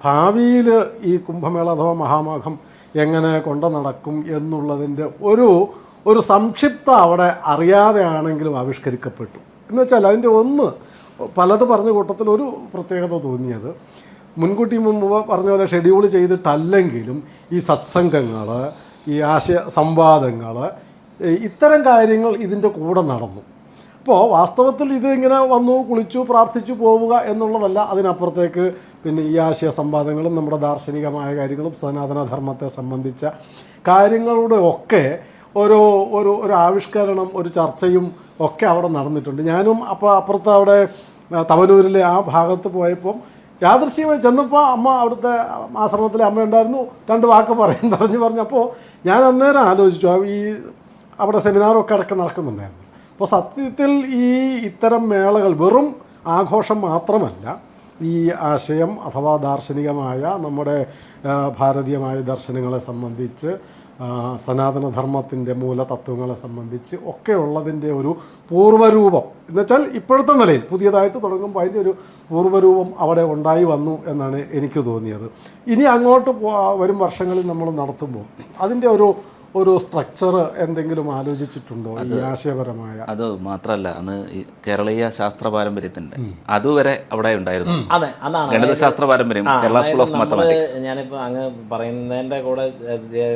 ഭാവിയിൽ ഈ കുംഭമേള അഥവാ മഹാമാഘം എങ്ങനെ കൊണ്ടു നടക്കും എന്നുള്ളതിൻ്റെ ഒരു സംക്ഷിപ്ത അവിടെ അറിയാതെ ആണെങ്കിലും ആവിഷ്കരിക്കപ്പെട്ടു. എന്ന് വെച്ചാൽ അതിൻ്റെ പലത് പറഞ്ഞ കൂട്ടത്തിൽ ഒരു പ്രത്യേകത തോന്നിയത്, മുൻകൂട്ടി മുമ്പ് പറഞ്ഞ പോലെ ഷെഡ്യൂൾ ചെയ്തിട്ടല്ലെങ്കിലും ഈ സത്സംഗങ്ങൾ, ഈ ആശയ സംവാദങ്ങൾ, ഇത്തരം കാര്യങ്ങൾ ഇതിൻ്റെ കൂടെ നടന്നു. അപ്പോൾ വാസ്തവത്തിൽ ഇത് ഇങ്ങനെ വന്നു കുളിച്ചു പ്രാർത്ഥിച്ചു പോവുക എന്നുള്ളതല്ല, അതിനപ്പുറത്തേക്ക് പിന്നെ ഈ ആശയ സംവാദങ്ങളും നമ്മുടെ ദാർശനികമായ കാര്യങ്ങളും സനാതനധർമ്മത്തെ സംബന്ധിച്ച കാര്യങ്ങളുടെ ഒക്കെ ഒരു ആവിഷ്കരണം, ഒരു ചർച്ചയും ഒക്കെ അവിടെ നടന്നിട്ടുണ്ട്. ഞാനും അപ്പുറത്ത് അവിടെ തവനൂരിലെ ആ ഭാഗത്ത് പോയപ്പം യാദൃശ്യമായി ചെന്നപ്പോൾ അവിടുത്തെ ആശ്രമത്തിലെ അമ്മയുണ്ടായിരുന്നു. 2 വാക്ക് പറഞ്ഞപ്പോൾ ഞാൻ അന്നേരം ആലോചിച്ചു, ഈ അവിടെ സെമിനാറൊക്കെ അടക്കം നടക്കുന്നുണ്ടായിരുന്നു. അപ്പോൾ സത്യത്തിൽ ഇത്തരം മേളകൾ വെറും ആഘോഷം മാത്രമല്ല, ഈ ആശയം അഥവാ ദാർശനികമായ നമ്മുടെ ഭാരതീയമായ ദർശനങ്ങളെ സംബന്ധിച്ച്, സനാതനധർമ്മത്തിൻ്റെ മൂലതത്വങ്ങളെ സംബന്ധിച്ച് ഒക്കെ ഉള്ളതിൻ്റെ ഒരു പൂർവ്വരൂപം എന്നുവെച്ചാൽ ഇപ്പോഴത്തെ നിലയിൽ പുതിയതായിട്ട് തുടങ്ങുമ്പോൾ അതിൻ്റെ ഒരു പൂർവ്വരൂപം അവിടെ ഉണ്ടായി വന്നു എന്നാണ് എനിക്ക് തോന്നിയത്. ഇനി അങ്ങോട്ട് വരും വർഷങ്ങളിൽ നമ്മൾ നടത്തുമ്പോൾ അതിൻ്റെ ഒരു സ്ട്രക്ചർ എന്തെങ്കിലും ആലോചിച്ചിട്ടുണ്ടോ ഈ ആശയപരമായ? അത് മാത്രമല്ല, അന്ന് ഈ കേരളീയ ശാസ്ത്ര പാരമ്പര്യത്തിൻ്റെ അതുവരെ അവിടെ ഉണ്ടായിരുന്നു. അതെ, അതാണ് ഗണിതശാസ്ത്ര പാരമ്പര്യം, കേരള സ്കൂൾ ഓഫ് മാത്തമാറ്റിക്സ്. ഞാനിപ്പോൾ അങ്ങ് പറയുന്നതിൻ്റെ കൂടെ,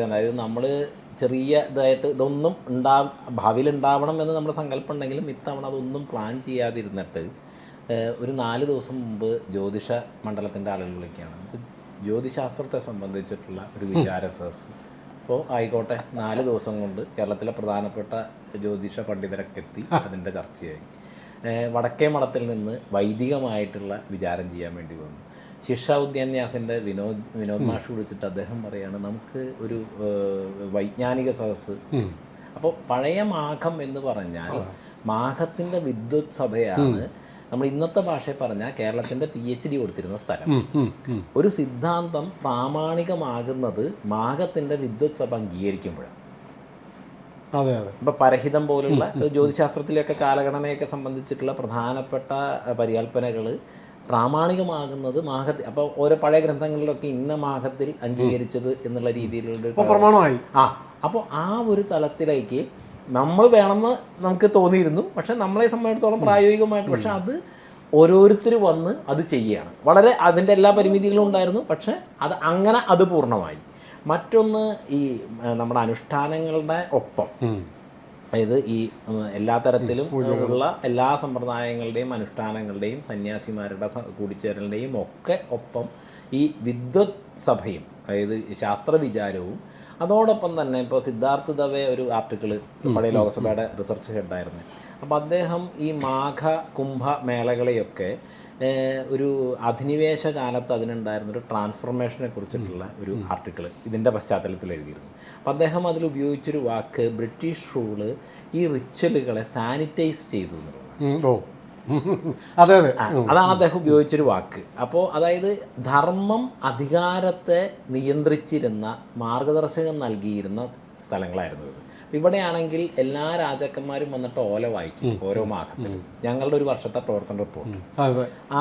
അതായത് നമ്മൾ ചെറിയ ഇതായിട്ട് ഇതൊന്നും ഭാവിയിൽ ഉണ്ടാവണം എന്ന് നമ്മുടെ സങ്കല്പം ഉണ്ടെങ്കിലും ഇത്തവണ അതൊന്നും പ്ലാൻ ചെയ്യാതിരുന്നിട്ട് ഒരു 4 ദിവസം മുമ്പ് ജ്യോതിഷ മണ്ഡലത്തിൻ്റെ ആളുകൾ വിളിക്കുകയാണ്. ജ്യോതിശാസ്ത്രത്തെ സംബന്ധിച്ചിട്ടുള്ള ഒരു വിചാര സദസ്സ്. അപ്പോൾ ആയിക്കോട്ടെ, 4 ദിവസം കൊണ്ട് കേരളത്തിലെ പ്രധാനപ്പെട്ട ജ്യോതിഷ പണ്ഡിതരൊക്കെ എത്തി അതിൻ്റെ ചർച്ചയായി. വടക്കേ മഠത്തിൽ നിന്ന് വൈദികമായിട്ടുള്ള വിചാരം ചെയ്യാൻ വേണ്ടി വന്നു. ശിക്ഷ ഉദ്യാന്യാസിൻ്റെ വിനോദ് മാഷ് വിളിച്ചിട്ട് അദ്ദേഹം പറയുകയാണ്, നമുക്ക് ഒരു വൈജ്ഞാനിക സദസ്സ്. അപ്പോൾ പഴയ മാഘം എന്ന് പറഞ്ഞാൽ മാഘത്തിൻ്റെ വിദ്വത് സഭയാണ്. നമ്മൾ ഇന്നത്തെ ഭാഷയിൽ പറഞ്ഞാൽ കേരളത്തിൻ്റെ PhD കൊടുത്തിരുന്ന സ്ഥലം. ഒരു സിദ്ധാന്തം പ്രാമാണികമാകുന്നത് മാഘത്തിൻ്റെ വിദ്വത് സഭ അംഗീകരിക്കുമ്പോഴാണ്. അതെ അതെ. ഇപ്പം പരഹിതം പോലുള്ള ജ്യോതിശാസ്ത്രത്തിലെയൊക്കെ കാലഗണനയൊക്കെ സംബന്ധിച്ചിട്ടുള്ള പ്രധാനപ്പെട്ട പരികല്പനകൾ പ്രാമാണികമാകുന്നത് മാഘത്തിൽ. അപ്പോൾ ഓരോ പഴയ ഗ്രന്ഥങ്ങളിലൊക്കെ ഇന്ന മാഘത്തിൽ അംഗീകരിച്ചത് എന്നുള്ള രീതിയിലുള്ള പ്രമാണമായി. അപ്പോൾ ആ ഒരു തലത്തിലേക്ക് നമ്മൾ വേണമെന്ന് നമുക്ക് തോന്നിയിരുന്നു. പക്ഷെ നമ്മളെ സംബന്ധിച്ചിടത്തോളം പ്രായോഗികമായിട്ട് പക്ഷെ അത് ഓരോരുത്തർ വന്ന് അത് ചെയ്യുകയാണ്. വളരെ അതിൻ്റെ എല്ലാ പരിമിതികളും ഉണ്ടായിരുന്നു, പക്ഷെ അത് പൂർണ്ണമായി. മറ്റൊന്ന്, ഈ നമ്മുടെ അനുഷ്ഠാനങ്ങളുടെ ഒപ്പം, അതായത് ഈ എല്ലാ തരത്തിലും ഉള്ള എല്ലാ സമ്പ്രദായങ്ങളുടെയും അനുഷ്ഠാനങ്ങളുടെയും സന്യാസിമാരുടെ കൂടിച്ചേരലിൻ്റെയും ഒക്കെ ഒപ്പം ഈ വിദ്വത് സഭയും, അതായത് ശാസ്ത്രവിചാരവും, അതോടൊപ്പം തന്നെ ഇപ്പോൾ സിദ്ധാർത്ഥ ദവെ ഒരു ആർട്ടിക്കിൾ, പഴയ ലോകസഭയുടെ റിസർച്ച് ഹെഡായിരുന്നു. അപ്പോൾ അദ്ദേഹം ഈ മാഘ കുംഭ മേളകളെയൊക്കെ ഒരു അധിനിവേശ കാലത്ത് അതിനുണ്ടായിരുന്നൊരു ട്രാൻസ്ഫോർമേഷനെ കുറിച്ചിട്ടുള്ള ഒരു ആർട്ടിക്കിൾ ഇതിൻ്റെ പശ്ചാത്തലത്തിൽ എഴുതിയിരുന്നു. അപ്പോൾ അദ്ദേഹം അതിൽ ഉപയോഗിച്ചൊരു വാക്ക്, ബ്രിട്ടീഷ് റൂള് ഈ റിച്വലുകളെ സാനിറ്റൈസ് ചെയ്തു എന്നുള്ളതാണ്. അതെ അതെ, അതാണ് അദ്ദേഹം ഉപയോഗിച്ചൊരു വാക്ക്. അപ്പോൾ അതായത് ധർമ്മം അധികാരത്തെ നിയന്ത്രിച്ചിരുന്ന, മാർഗദർശകം നൽകിയിരുന്ന സ്ഥലങ്ങളായിരുന്നു ഇത്. ഇവിടെയാണെങ്കിൽ എല്ലാ രാജാക്കന്മാരും വന്നിട്ട് ഓല വായിക്കും ഓരോ മാഘത്തിലും. ഞങ്ങളുടെ ഒരു വർഷത്തെ പ്രവർത്തന റിപ്പോർട്ട്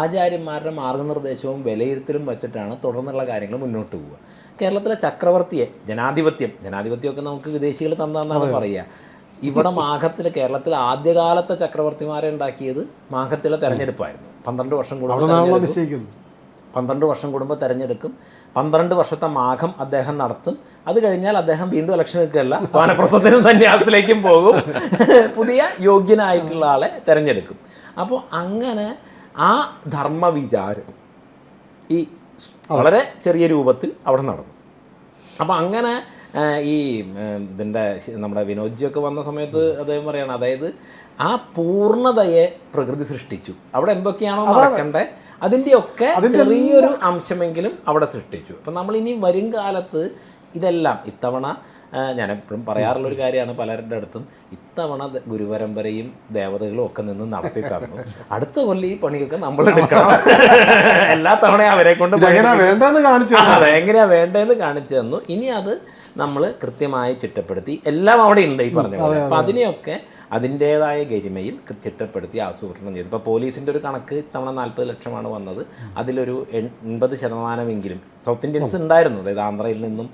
ആചാര്യന്മാരുടെ മാർഗനിർദ്ദേശവും വിലയിരുത്തലും വെച്ചിട്ടാണ് തുടർന്നുള്ള കാര്യങ്ങൾ മുന്നോട്ട് പോവുക. കേരളത്തിലെ ചക്രവർത്തിയെ ജനാധിപത്യമൊക്കെ നമുക്ക് വിദേശികൾ തന്നാന്നാണ് പറയുക. ഇവിടെ മാഘത്തിൽ കേരളത്തിലെ ആദ്യകാലത്തെ ചക്രവർത്തിമാരെ ഉണ്ടാക്കിയത് മാഘത്തിലെ തെരഞ്ഞെടുപ്പായിരുന്നു. 12 വർഷം കൂടുമ്പോൾ തെരഞ്ഞെടുക്കും. 12 വർഷത്തെ മാഘം അദ്ദേഹം നടത്തും. അത് കഴിഞ്ഞാൽ അദ്ദേഹം വീണ്ടും ഇലക്ഷൻ നിൽക്കുകയല്ല, വാനപ്രസ്ഥത്തിനും സന്യാസത്തിലേക്കും പോകും. പുതിയ യോഗ്യനായിട്ടുള്ള ആളെ തിരഞ്ഞെടുക്കും. അപ്പോൾ അങ്ങനെ ആ ധർമ്മവിചാരം ഈ വളരെ ചെറിയ രൂപത്തിൽ അവിടെ നടന്നു. അപ്പോൾ അങ്ങനെ ഈ ഇതിൻ്റെ നമ്മുടെ വിനോദ്ജിയൊക്കെ വന്ന സമയത്ത് അദ്ദേഹം പറയണം, അതായത് ആ പൂർണ്ണതയെ പ്രകൃതി സൃഷ്ടിച്ചു. അവിടെ എന്തൊക്കെയാണോ നടക്കണ്ടേ അതിൻ്റെയൊക്കെ ചെറിയൊരു അംശമെങ്കിലും അവിടെ സൃഷ്ടിച്ചു. അപ്പം നമ്മളിനി വരും കാലത്ത് ഇതെല്ലാം ഇത്തവണ, ഞാൻ എപ്പോഴും പറയാറുള്ളൊരു കാര്യമാണ് പലരുടെ അടുത്തും, ഇത്തവണ ഗുരുപരമ്പരയും ദേവതകളും ഒക്കെ നിന്ന് നടത്തി തന്നു. അടുത്ത കൊല്ലം ഈ പണിയൊക്കെ നമ്മൾ എടുക്കണം. എല്ലാ തവണയും അവരെ കൊണ്ട് എങ്ങനെയാ വേണ്ടതെന്ന് കാണിച്ചു തന്നു. ഇനി അത് നമ്മൾ കൃത്യമായി ചിട്ടപ്പെടുത്തി എല്ലാം അവിടെ ഉണ്ട് ഈ പറഞ്ഞ പോലെ. അപ്പം അതിനെയൊക്കെ അതിൻ്റേതായ ഗരിമയിൽ ചിട്ടപ്പെടുത്തി ആസൂത്രണം ചെയ്തു. ഇപ്പോൾ പോലീസിൻ്റെ ഒരു കണക്ക് തവണ 40 ലക്ഷമാണ് വന്നത്. അതിലൊരു 80% സൗത്ത് ഇന്ത്യൻസ് ഉണ്ടായിരുന്നു. അതായത് ആന്ധ്രയിൽ നിന്നും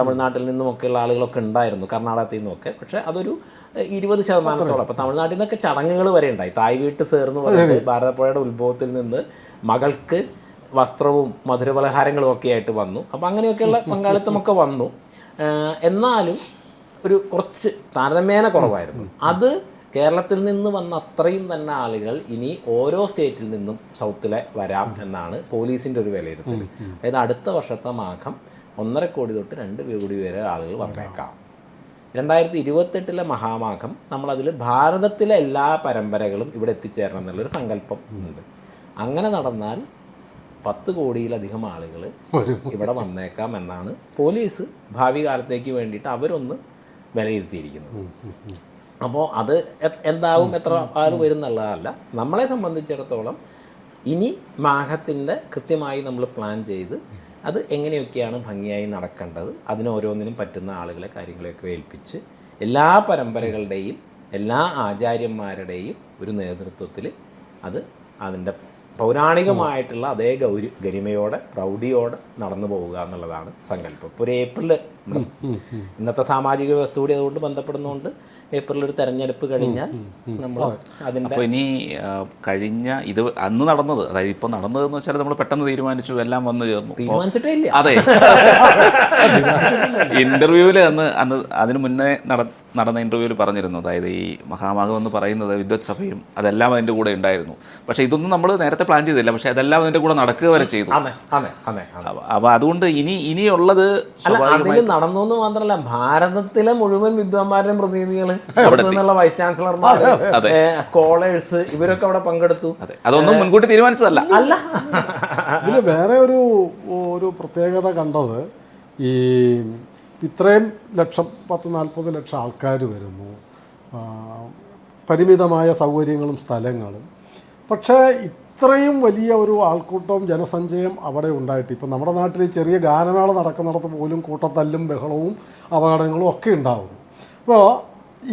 തമിഴ്നാട്ടിൽ നിന്നുമൊക്കെയുള്ള ആളുകളൊക്കെ ഉണ്ടായിരുന്നു, കർണാടകത്തിൽ നിന്നുമൊക്കെ. പക്ഷേ അതൊരു 20%. അപ്പോൾ തമിഴ്നാട്ടിൽ നിന്നൊക്കെ ചടങ്ങുകൾ വരെ ഉണ്ടായി. തായ് വീട്ട് സേർന്ന് പറയുന്നത് ഭാരതപ്പുഴയുടെ ഉത്ഭവത്തിൽ നിന്ന് മകൾക്ക് വസ്ത്രവും മധുരപലഹാരങ്ങളും ഒക്കെ ആയിട്ട് വന്നു. അപ്പോൾ അങ്ങനെയൊക്കെയുള്ള പങ്കാളിത്തമൊക്കെ വന്നു. എന്നാലും ഒരു കുറച്ച് താരതമ്യേന കുറവായിരുന്നു. അത് കേരളത്തിൽ നിന്ന് വന്ന അത്രയും തന്നെ ആളുകൾ ഇനി ഓരോ സ്റ്റേറ്റിൽ നിന്നും സൗത്തിലെ വരാം എന്നാണ് പോലീസിൻ്റെ ഒരു വിലയിരുത്തൽ. അതായത് അടുത്ത വർഷത്തെ മാഘം 1.5 കോടി തൊട്ട് 2 കോടി വരെ ആളുകൾ വന്നേക്കാം. 2028 മഹാമാഘം നമ്മളതിൽ ഭാരതത്തിലെ എല്ലാ പരമ്പരകളും ഇവിടെ എത്തിച്ചേരണം എന്നുള്ളൊരു സങ്കല്പം ഉണ്ട്. അങ്ങനെ നടന്നാൽ 10 കോടിയിലധികം ആളുകൾ ഇവിടെ വന്നേക്കാം എന്നാണ് പോലീസ് ഭാവി കാലത്തേക്ക് വേണ്ടിയിട്ട് അവരൊന്ന് വിലയിരുത്തിയിരിക്കുന്നത്. അപ്പോൾ അത് എന്താവും, എത്ര ആൾ വരും എന്നുള്ളതല്ല. നമ്മളെ സംബന്ധിച്ചിടത്തോളം ഇനി മാഘത്തിൻ്റെ കൃത്യമായി നമ്മൾ പ്ലാൻ ചെയ്ത് അത് എങ്ങനെയൊക്കെയാണ് ഭംഗിയായി നടക്കേണ്ടത്, അതിനോരോന്നിനും പറ്റുന്ന ആളുകളെ കാര്യങ്ങളെയൊക്കെ ഏൽപ്പിച്ച് എല്ലാ പരമ്പരകളുടെയും എല്ലാ ആചാര്യന്മാരുടെയും ഒരു നേതൃത്വത്തിൽ അത് അതിൻ്റെ പൗരാണികമായിട്ടുള്ള അതേ ഗരിമയോടെ പ്രൗഢിയോടെ നടന്നു പോവുക എന്നുള്ളതാണ് സങ്കല്പം. ഇപ്പോൾ ഒരു ഏപ്രിൽ, ഇന്നത്തെ സാമാജിക വ്യവസ്ഥ കൂടി അതുകൊണ്ട് ബന്ധപ്പെടുന്നതുകൊണ്ട് ഏപ്രിൽ ഒരു തെരഞ്ഞെടുപ്പ് കഴിഞ്ഞാൽ നമ്മൾ അതിൻ്റെ അപ്പോൾ ഇനി കഴിഞ്ഞ ഇത് അന്ന് നടന്നത്, അതായത് ഇപ്പോൾ നടന്നതെന്ന് വെച്ചാൽ നമ്മൾ പെട്ടെന്ന് തീരുമാനിച്ചു, എല്ലാം വന്നു ചേർന്നു, തീരുമാനിച്ചിട്ടേ ഇല്ല. അതെ, ഇന്റർവ്യൂവിൽ അന്ന് അതിന് മുന്നേ നടന്ന ഇൻ്റർവ്യൂവിൽ പറഞ്ഞിരുന്നു. അതായത് ഈ മഹാമാഘം എന്ന് പറയുന്നത് വിദ്വത് സഭയും അതെല്ലാം അതിൻ്റെ കൂടെ ഉണ്ടായിരുന്നു. പക്ഷേ ഇതൊന്നും നമ്മൾ നേരത്തെ പ്ലാൻ ചെയ്തില്ല, പക്ഷേ അതെല്ലാം അതിൻ്റെ കൂടെ നടക്കുക വരെ ചെയ്തു. അപ്പോൾ അതുകൊണ്ട് ഇനിയുള്ളത് അതിൽ നടന്നു എന്ന് മാത്രമല്ല, ഭാരതത്തിലെ മുഴുവൻ വിദ്വാന്മാരുടെയും പ്രതിനിധികൾ, വൈസ് ചാൻസലർമാർ, സ്കോളേഴ്സ്, ഇവരൊക്കെ അവിടെ പങ്കെടുത്തു. അതൊന്നും മുൻകൂട്ടി തീരുമാനിച്ചതല്ല. അല്ല, ഇതിൽ വേറെ ഒരു പ്രത്യേകത കണ്ടത്, ഈ ഇത്രയും ലക്ഷം 40-40 ലക്ഷം ആൾക്കാർ വരുന്നു, പരിമിതമായ സൗകര്യങ്ങളും സ്ഥലങ്ങളും, പക്ഷേ ഇത്രയും വലിയ ഒരു ആൾക്കൂട്ടവും ജനസഞ്ചയം അവിടെ ഉണ്ടായിട്ട്, ഇപ്പം നമ്മുടെ നാട്ടിൽ ചെറിയ ഗാനമേള നടക്കുന്നിടത്ത് പോലും കൂട്ടത്തല്ലും ബഹളവും അപകടങ്ങളും ഒക്കെ ഉണ്ടാകുന്നു. അപ്പോൾ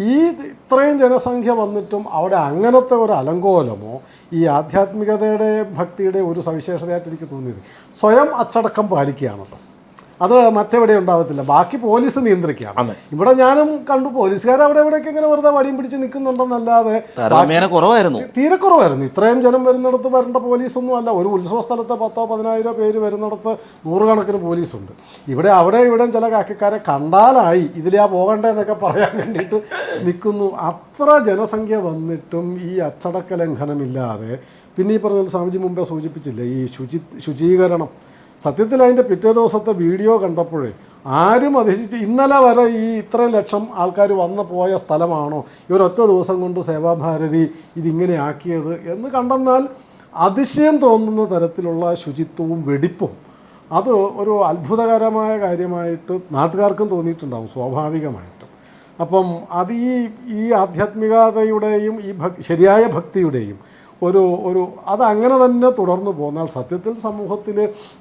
ഈ ഇത്രയും ജനസംഖ്യ വന്നിട്ടും അവിടെ അങ്ങനത്തെ ഒരു അലങ്കോലമോ ഈ ആധ്യാത്മികതയുടെ ഭക്തിയുടെ ഒരു സവിശേഷതയായിട്ട് എനിക്ക് തോന്നിയത്, സ്വയം അച്ചടക്കം പാലിക്കുകയാണല്ലോ. അത് മറ്റെവിടെ ഉണ്ടാകത്തില്ല, ബാക്കി പോലീസ് നിയന്ത്രിക്കുകയാണ്. ഇവിടെ ഞാനും കണ്ടു, പോലീസുകാർ അവിടെ എവിടെയൊക്കെ ഇങ്ങനെ വെറുതെ വടിയും പിടിച്ച് നിൽക്കുന്നുണ്ടെന്നല്ലാതെ തീരെ കുറവായിരുന്നു. ഇത്രയും ജനം വരുന്നിടത്ത് വരേണ്ട പോലീസൊന്നും അല്ല. ഒരു ഉത്സവ സ്ഥലത്ത് 10,000-15,000 പേര് വരുന്നിടത്ത് 100 കണക്കിന് പോലീസുണ്ട്. ഇവിടെ ചില കാക്കിക്കാരെ കണ്ടാലായി ഇതിലാ പോകണ്ടേന്നൊക്കെ പറയാൻ വേണ്ടിയിട്ട് നിൽക്കുന്നു. അത്ര ജനസംഖ്യ വന്നിട്ടും ഈ അച്ചടക്ക ലംഘനമില്ലാതെ, പിന്നെ ഈ പറഞ്ഞ സ്വാമിജി മുമ്പേ സൂചിപ്പിച്ചില്ലേ, ഈ ശുചീകരണം, സത്യത്തിൽ അതിൻ്റെ പിറ്റേ ദിവസത്തെ വീഡിയോ കണ്ടപ്പോഴേ ആരും അതിശയിച്ച്, ഇന്നലെ വരെ ഈ ഇത്രയും ലക്ഷം ആൾക്കാർ വന്നു പോയ സ്ഥലമാണോ ഇവരൊറ്റ ദിവസം കൊണ്ട് സേവാഭാരതി ഇതിങ്ങനെ ആക്കിയത് എന്ന് കണ്ടെന്നാൽ അതിശയം തോന്നുന്ന തരത്തിലുള്ള ശുചിത്വവും വെടിപ്പും, അത് ഒരു അത്ഭുതകരമായ കാര്യമായിട്ട് നാട്ടുകാർക്കും തോന്നിയിട്ടുണ്ടാകും സ്വാഭാവികമായിട്ടും. അപ്പം അത് ഈ ആധ്യാത്മികതയുടെയും ഈ ശരിയായ ഭക്തിയുടെയും ഒരു അതങ്ങനെ തന്നെ തുടർന്നു പോന്നാൽ സത്യത്തിൽ സമൂഹത്തിൽ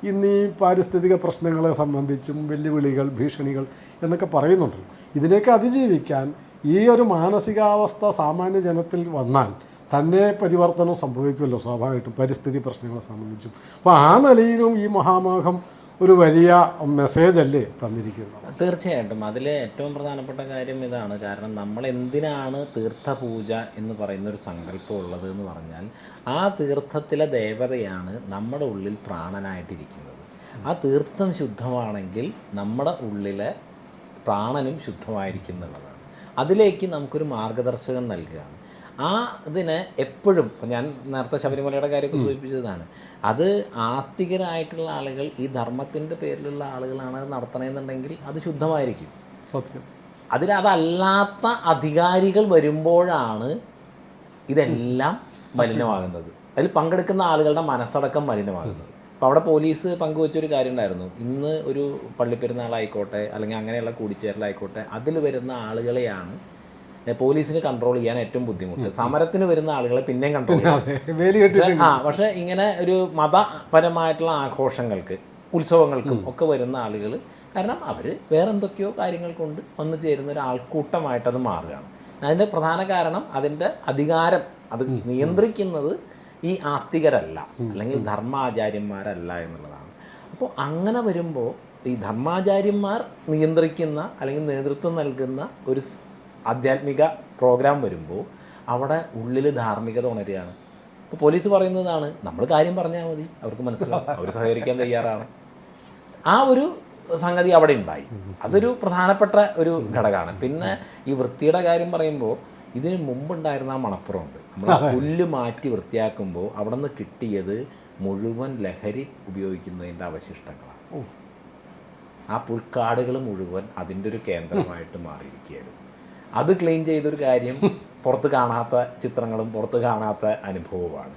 ഇന്ന് ഈ പാരിസ്ഥിതിക പ്രശ്നങ്ങളെ സംബന്ധിച്ചും വെല്ലുവിളികൾ, ഭീഷണികൾ എന്നൊക്കെ പറയുന്നുണ്ടല്ലോ, ഇതിനെയൊക്കെ അതിജീവിക്കാൻ ഈ ഒരു മാനസികാവസ്ഥ സാമാന്യ ജനത്തിൽ വന്നാൽ തന്നെ പരിവർത്തനം സംഭവിക്കുമല്ലോ സ്വാഭാവികമായിട്ടും പരിസ്ഥിതി പ്രശ്നങ്ങളെ സംബന്ധിച്ചും. അപ്പോൾ ആ നിലയിലും ഈ മഹാമാഘം ഒരു വലിയ മെസ്സേജ് അല്ലേ തന്നിരിക്കുന്നത്? തീർച്ചയായിട്ടും അതിലെ ഏറ്റവും പ്രധാനപ്പെട്ട കാര്യം ഇതാണ്. കാരണം നമ്മൾ എന്തിനാണ് തീർത്ഥപൂജ എന്ന് പറയുന്നൊരു സങ്കല്പം ഉള്ളത് എന്ന് പറഞ്ഞാൽ, ആ തീർത്ഥത്തിലെ ദേവതയാണ് നമ്മുടെ ഉള്ളിൽ പ്രാണനായിട്ടിരിക്കുന്നത്. ആ തീർത്ഥം ശുദ്ധമാണെങ്കിൽ നമ്മുടെ ഉള്ളിലെ പ്രാണനും ശുദ്ധമായിരിക്കുന്നുള്ളതാണ്. അതിലേക്ക് നമുക്കൊരു മാർഗദർശകം നൽകുകയാണ്. ആ ഇതിനെ എപ്പോഴും, ഇപ്പം ഞാൻ നേരത്തെ ശബരിമലയുടെ കാര്യമൊക്കെ സൂചിപ്പിച്ചതാണ്, അത് ആസ്തികരായിട്ടുള്ള ആളുകൾ, ഈ ധർമ്മത്തിൻ്റെ പേരിലുള്ള ആളുകളാണ് നടത്തണമെന്നുണ്ടെങ്കിൽ അത് ശുദ്ധമായിരിക്കും. സത്യം. അതല്ലാത്ത അധികാരികൾ വരുമ്പോഴാണ് ഇതെല്ലാം മലിനമാകുന്നത്. അതിൽ പങ്കെടുക്കുന്ന ആളുകളുടെ മനസ്സടക്കം മലിനമാകുന്നത്. അപ്പോൾ അവിടെ പോലീസ് പങ്കുവച്ചൊരു കാര്യം ഉണ്ടായിരുന്നു. ഇന്ന് ഒരു പള്ളിപ്പെരുന്നാളായിക്കോട്ടെ അല്ലെങ്കിൽ അങ്ങനെയുള്ള കൂടിച്ചേരലായിക്കോട്ടെ, അതിൽ വരുന്ന ആളുകളെയാണ് പോലീസിന് കൺട്രോൾ ചെയ്യാൻ ഏറ്റവും ബുദ്ധിമുട്ട്. സമരത്തിന് വരുന്ന ആളുകളെ പിന്നെയും കൺട്രോൾ ചെയ്യാം. പക്ഷേ ഇങ്ങനെ ഒരു മതപരമായിട്ടുള്ള ആഘോഷങ്ങൾക്ക്, ഉത്സവങ്ങൾക്കും ഒക്കെ വരുന്ന ആളുകൾ, കാരണം അവർ വേറെ എന്തൊക്കെയോ കാര്യങ്ങൾ കൊണ്ട് വന്നു ചേരുന്ന ഒരു ആൾക്കൂട്ടമായിട്ടത് മാറുകയാണ്. അതിൻ്റെ പ്രധാന കാരണം അതിൻ്റെ അധികാരം അത് നിയന്ത്രിക്കുന്നത് ഈ ആസ്തികരല്ല, അല്ലെങ്കിൽ ധർമാചാര്യന്മാരല്ല എന്നുള്ളതാണ്. അപ്പോൾ അങ്ങനെ വരുമ്പോൾ ഈ ധർമാചാര്യന്മാർ നിയന്ത്രിക്കുന്ന അല്ലെങ്കിൽ നേതൃത്വം നൽകുന്ന ഒരു ആധ്യാത്മിക പ്രോഗ്രാം വരുമ്പോൾ അവിടെ ഉള്ളിൽ ധാർമ്മികത ഉണരുകയാണ്. ഇപ്പോൾ പോലീസ് പറയുന്നതാണ്, നമ്മൾ കാര്യം പറഞ്ഞാൽ മതി, അവർക്ക് മനസ്സിലാവും, അവർ സഹകരിക്കാൻ തയ്യാറാണ്. ആ ഒരു സംഗതി അവിടെ ഉണ്ടായി. അതൊരു പ്രധാനപ്പെട്ട ഒരു ഘടകമാണ്. പിന്നെ ഈ വൃത്തിയുടെ കാര്യം പറയുമ്പോൾ ഇതിന് മുമ്പുണ്ടായിരുന്ന ആ മണപ്പുറമുണ്ട്. നമ്മൾ പുല്ല് മാറ്റി വൃത്തിയാക്കുമ്പോൾ അവിടെ നിന്ന് കിട്ടിയത് മുഴുവൻ ലഹരി ഉപയോഗിക്കുന്നതിൻ്റെ അവശിഷ്ടങ്ങളാണ്. ആ പുൽക്കാടുകൾ മുഴുവൻ അതിൻ്റെ ഒരു കേന്ദ്രമായിട്ട് മാറിയിരിക്കുകയായിരുന്നു. അത് ക്ലീൻ ചെയ്തൊരു കാര്യം പുറത്ത് കാണാത്ത ചിത്രങ്ങളും പുറത്ത് കാണാത്ത അനുഭവമാണ്.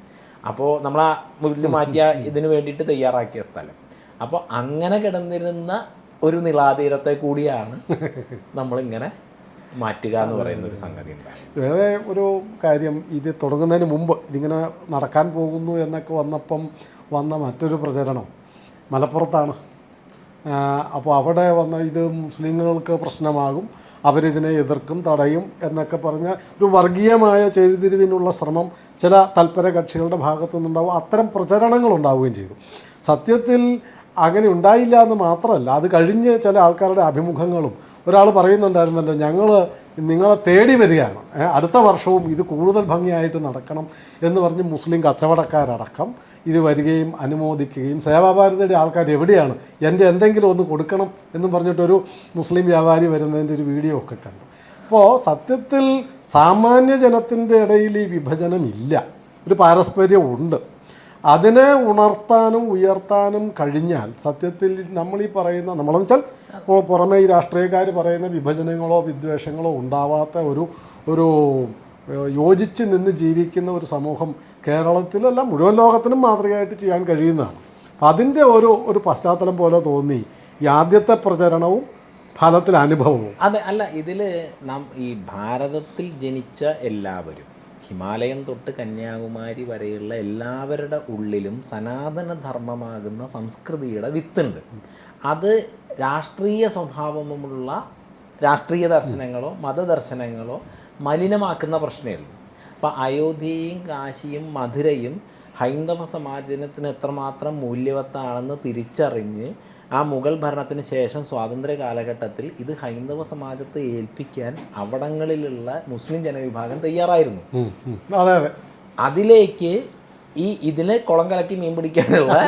അപ്പോൾ നമ്മൾ ആ പുല്ല് മാറ്റിയ ഇതിന് വേണ്ടിയിട്ട് തയ്യാറാക്കിയ സ്ഥലം. അപ്പോൾ അങ്ങനെ കിടന്നിരുന്ന ഒരു നിളാതീരത്തെ കൂടിയാണ് നമ്മളിങ്ങനെ മാറ്റുക എന്ന് പറയുന്ന ഒരു സംഗതി ഉണ്ടായി. വേറെ ഒരു കാര്യം, ഇത് തുടങ്ങുന്നതിന് മുമ്പ് ഇതിങ്ങനെ നടക്കാൻ പോകുന്നു എന്നൊക്കെ വന്ന മറ്റൊരു പ്രചരണം മലപ്പുറത്താണ്. അപ്പോൾ അവിടെ വന്ന ഇത് മുസ്ലിങ്ങൾക്ക് പ്രശ്നമാകും, അവരിതിനെ എതിർക്കും, തടയും എന്നൊക്കെ പറഞ്ഞ ഒരു വർഗീയമായ ചേരിതിരിവിനുള്ള ശ്രമം ചില തൽപര കക്ഷികളുടെ ഭാഗത്തു നിന്നുണ്ടാവും. അത്തരം പ്രചരണങ്ങൾ ഉണ്ടാവുകയും ചെയ്തു. സത്യത്തിൽ അങ്ങനെ ഉണ്ടായില്ല എന്ന് മാത്രമല്ല, അത് കഴിഞ്ഞ് ചില ആൾക്കാരുടെ അഭിമുഖങ്ങളും ഒരാൾ പറയുന്നുണ്ടായിരുന്നല്ലോ, ഞങ്ങൾ നിങ്ങളെ തേടി വരികയാണ്, അടുത്ത വർഷവും ഇത് കൂടുതൽ ഭംഗിയായിട്ട് നടക്കണം എന്ന് പറഞ്ഞ് മുസ്ലിം കച്ചവടക്കാരടക്കം ഇത് വരികയും അനുമോദിക്കുകയും, സേവാഭാരതിയുടെ ആൾക്കാർ എവിടെയാണ്, എൻ്റെ എന്തെങ്കിലും ഒന്ന് കൊടുക്കണം എന്നും പറഞ്ഞിട്ടൊരു മുസ്ലിം വ്യാപാരി വരുന്നതിൻ്റെ ഒരു വീഡിയോ ഒക്കെ കണ്ടു. അപ്പോൾ സത്യത്തിൽ സാമാന്യ ജനത്തിൻ്റെ ഇടയിൽ ഈ വിഭജനമില്ല, ഒരു പാരസ്പര്യം ഉണ്ട്. അതിനെ ഉണർത്താനും ഉയർത്താനും കഴിഞ്ഞാൽ സത്യത്തിൽ നമ്മളീ പറയുന്ന, നമ്മളെന്ന് വെച്ചാൽ പുറമേ ഈ രാഷ്ട്രീയക്കാർ പറയുന്ന വിഭജനങ്ങളോ വിദ്വേഷങ്ങളോ ഉണ്ടാവാത്ത ഒരു യോജിച്ച് നിന്ന് ജീവിക്കുന്ന ഒരു സമൂഹം കേരളത്തിലല്ല മുഴുവൻ ലോകത്തിനും മാതൃകയായിട്ട് ചെയ്യാൻ കഴിയുന്നതാണ്. അതിൻ്റെ ഒരു പശ്ചാത്തലം പോലെ തോന്നി ഈ ആദ്യത്തെ പ്രചരണവും ഫലത്തിൽ അനുഭവവും. അതെ, അല്ല, ഇതിൽ ഈ ഭാരതത്തിൽ ജനിച്ച എല്ലാവരും, ഹിമാലയം തൊട്ട് കന്യാകുമാരി വരെയുള്ള എല്ലാവരുടെ ഉള്ളിലും സനാതനധർമ്മമാകുന്ന സംസ്കൃതിയുടെ വിത്തുണ്ട്. അത് രാഷ്ട്രീയ സ്വഭാവമുള്ള രാഷ്ട്രീയ ദർശനങ്ങളോ മതദർശനങ്ങളോ മലിനമാക്കുന്ന പ്രശ്നമേ ഉള്ളൂ. അപ്പോൾ അയോധ്യയും കാശിയും മധുരയും ഹൈന്ദവ സമാജത്തിന് എത്രമാത്രം മൂല്യവത്താണെന്ന് തിരിച്ചറിഞ്ഞ് ആ മുഗൾ ഭരണത്തിന് ശേഷം സ്വാതന്ത്ര്യ കാലഘട്ടത്തിൽ ഇത് ഹൈന്ദവ സമാജത്തെ ഏൽപ്പിക്കാൻ അവിടങ്ങളിലുള്ള മുസ്ലിം ജനവിഭാഗം തയ്യാറായിരുന്നു. അതെ അതെ, അതിലേക്ക് ഇതിനെ കുളം കലക്കി മീൻ പിടിക്കാനുള്ള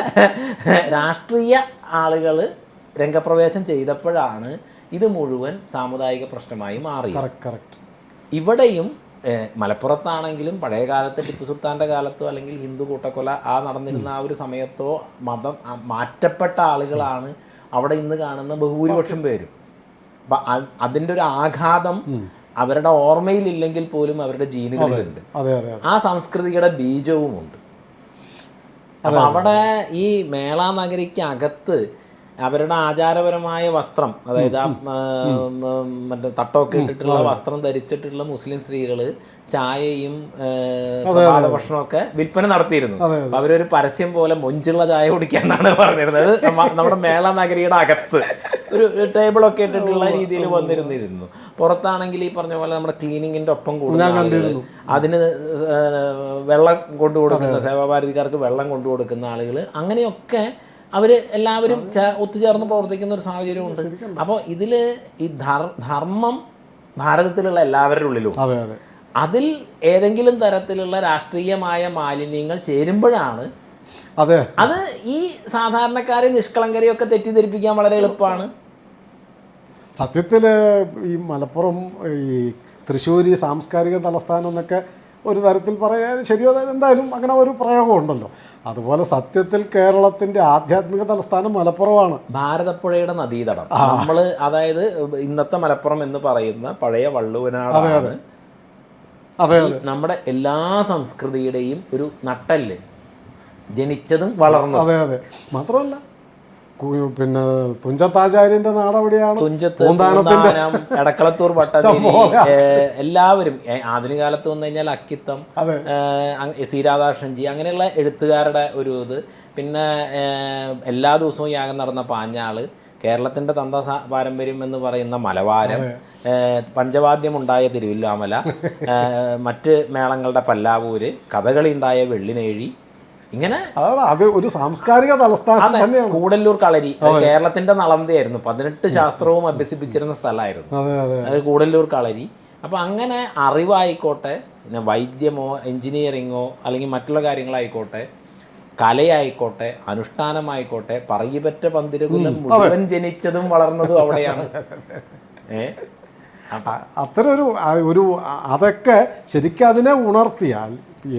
രാഷ്ട്രീയ ആളുകൾ രംഗപ്രവേശം ചെയ്തപ്പോഴാണ് ഇത് മുഴുവൻ സാമുദായിക പ്രശ്നമായി മാറിയത്. ഇവിടെയും മലപ്പുറത്താണെങ്കിലും പഴയ കാലത്ത് ടിപ്പു സുൽത്താൻ്റെ കാലത്തോ അല്ലെങ്കിൽ ഹിന്ദു കൂട്ടക്കൊല നടന്നിരുന്ന ആ ഒരു സമയത്തോ മതം മാറ്റപ്പെട്ട ആളുകളാണ് അവിടെ ഇന്ന് കാണുന്ന ബഹുഭൂരിപക്ഷം പേരും. അപ്പം അതിൻ്റെ ഒരു ആഘാതം അവരുടെ ഓർമ്മയിലില്ലെങ്കിൽ പോലും അവരുടെ ജീനുകളിലുണ്ട്, ആ സംസ്കൃതിയുടെ ബീജവുമുണ്ട്. അപ്പം അവിടെ ഈ മേള നഗരിക്ക് അകത്ത് അവരുടെ ആചാരപരമായ വസ്ത്രം, അതായത് മറ്റേ തട്ടമൊക്കെ ഇട്ടിട്ടുള്ള വസ്ത്രം ധരിച്ചിട്ടുള്ള മുസ്ലിം സ്ത്രീകൾ ചായയും ഭക്ഷണമൊക്കെ വിൽപ്പന നടത്തിയിരുന്നു. അവരൊരു പരസ്യം പോലെ മൊഞ്ചുള്ള ചായ കുടിക്കാന്നാണ് പറഞ്ഞിരുന്നത്. നമ്മുടെ മേള നഗരിയുടെ അകത്ത് ഒരു ടേബിളൊക്കെ ഇട്ടിട്ടുള്ള രീതിയിൽ വന്നിരുന്നിരുന്നു. പുറത്താണെങ്കിൽ ഈ പറഞ്ഞ പോലെ നമ്മുടെ ക്ലീനിങ്ങിൻ്റെ ഒപ്പം കൂടുന്ന, അതിന് വെള്ളം കൊണ്ടു കൊടുക്കുന്ന, സേവാഭാരതിക്കാർക്ക് വെള്ളം കൊണ്ടു കൊടുക്കുന്ന ആളുകൾ, അങ്ങനെയൊക്കെ അവർ എല്ലാവരും ഒത്തുചേർന്ന് പ്രവർത്തിക്കുന്ന ഒരു സാഹചര്യമുണ്ട്. അപ്പോൾ ഇതിൽ ഈ ധർമ്മം ഭാരതത്തിലുള്ള എല്ലാവരുടെ ഉള്ളിലും, അതിൽ ഏതെങ്കിലും തരത്തിലുള്ള രാഷ്ട്രീയമായ മാലിന്യങ്ങൾ ചേരുമ്പോഴാണ് അത് ഈ സാധാരണക്കാരെ നിഷ്കളങ്കരെയൊക്കെ തെറ്റിദ്ധരിപ്പിക്കാൻ വളരെ എളുപ്പമാണ്. സത്യത്തിൽ ഈ മലപ്പുറം, ഈ തൃശ്ശൂർ സാംസ്കാരിക തലസ്ഥാനം എന്നൊക്കെ ഒരു തരത്തിൽ പറയാൻ ശരിയോ, എന്തായാലും അങ്ങനെ ഒരു പ്രയോഗമുണ്ടല്ലോ. അതുപോലെ സത്യത്തിൽ കേരളത്തിൻ്റെ ആധ്യാത്മിക തലസ്ഥാനം മലപ്പുറമാണ്. ഭാരതപ്പുഴയുടെ നദീതടം നമ്മൾ, അതായത് ഇന്നത്തെ മലപ്പുറം എന്ന് പറയുന്ന പഴയ വള്ളുവനാടാണ് നമ്മുടെ എല്ലാ സംസ്കൃതിയുടെയും ഒരു നട്ടല്, ജനിച്ചതും വളർന്നതും. അതെ അതെ, മാത്രമല്ല പിന്നെ തുഞ്ചത്താചാര്യന്റെ നാടെവിടെയാണ്? തുഞ്ചത്ത്, എടക്കളത്തൂർ പട്ടതിരി, എല്ലാവരും ആധുനിക കാലത്ത് വന്നു കഴിഞ്ഞാൽ അക്കിത്തം, സി രാധാകൃഷ്ണൻജി, അങ്ങനെയുള്ള എഴുത്തുകാരുടെ ഒരു ഇത്. പിന്നെ എല്ലാ ദിവസവും യാഗം നടന്ന പാഞ്ഞാള്, കേരളത്തിൻ്റെ തന്ത പാരമ്പര്യം എന്ന് പറയുന്ന മലവാരം, പഞ്ചവാദ്യമുണ്ടായ തിരുവില്ലാമല, മറ്റ് മേളങ്ങളുടെ പല്ലാവൂര്, കഥകളി ഉണ്ടായ വെള്ളിനേഴി, ഇങ്ങനെ അത് ഒരു സാംസ്കാരിക തലസ്ഥാനം തന്നെയാണ്. കൂടല്ലൂർ കളരി കേരളത്തിന്റെ നളന്തയായിരുന്നു. 18 ശാസ്ത്രവും അഭ്യസിപ്പിച്ചിരുന്ന സ്ഥലമായിരുന്നു അത് കൂടല്ലൂർ കളരി. അപ്പം അങ്ങനെ അറിവായിക്കോട്ടെ, പിന്നെ വൈദ്യമോ എൻജിനീയറിങ്ങോ അല്ലെങ്കിൽ മറ്റുള്ള കാര്യങ്ങളായിക്കോട്ടെ, കലയായിക്കോട്ടെ, അനുഷ്ഠാനമായിക്കോട്ടെ, പറയിപ്പറ്റ പന്തിരകുലം മുഴുവൻ ജനിച്ചതും വളർന്നതും അവിടെയാണ്. അത്തരം ഒരു അതൊക്കെ ശരിക്കും അതിനെ ഉണർത്തിയാൽ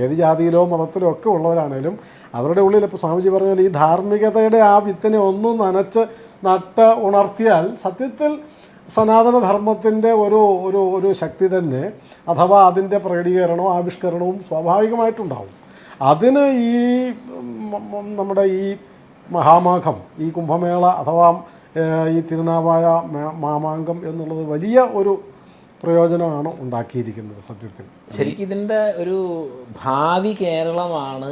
ഏത് ജാതിയിലോ മതത്തിലോ ഒക്കെ ഉള്ളവരാണേലും അവരുടെ ഉള്ളിൽ ഇപ്പോൾ സ്വാമിജി പറഞ്ഞാൽ ഈ ധാർമ്മികതയുടെ ആ വിത്തിനെ ഒന്നും നട്ട് ഉണർത്തിയാൽ സത്യത്തിൽ സനാതനധർമ്മത്തിൻ്റെ ഒരു ശക്തി തന്നെ അഥവാ അതിൻ്റെ പ്രകടീകരണവും ആവിഷ്കരണവും സ്വാഭാവികമായിട്ടുണ്ടാവും. അതിന് ഈ നമ്മുടെ ഈ മഹാമാഘം, ഈ കുംഭമേള അഥവാ ഈ തിരുനാവായ മാമാങ്കം എന്നുള്ളത് വലിയ ഒരു പ്രയോജനമാണ് ഉണ്ടാക്കിയിരിക്കുന്നത്. സത്യത്തിൽ ശരിക്കും ഇതിൻ്റെ ഒരു ഭാവി കേരളമാണ്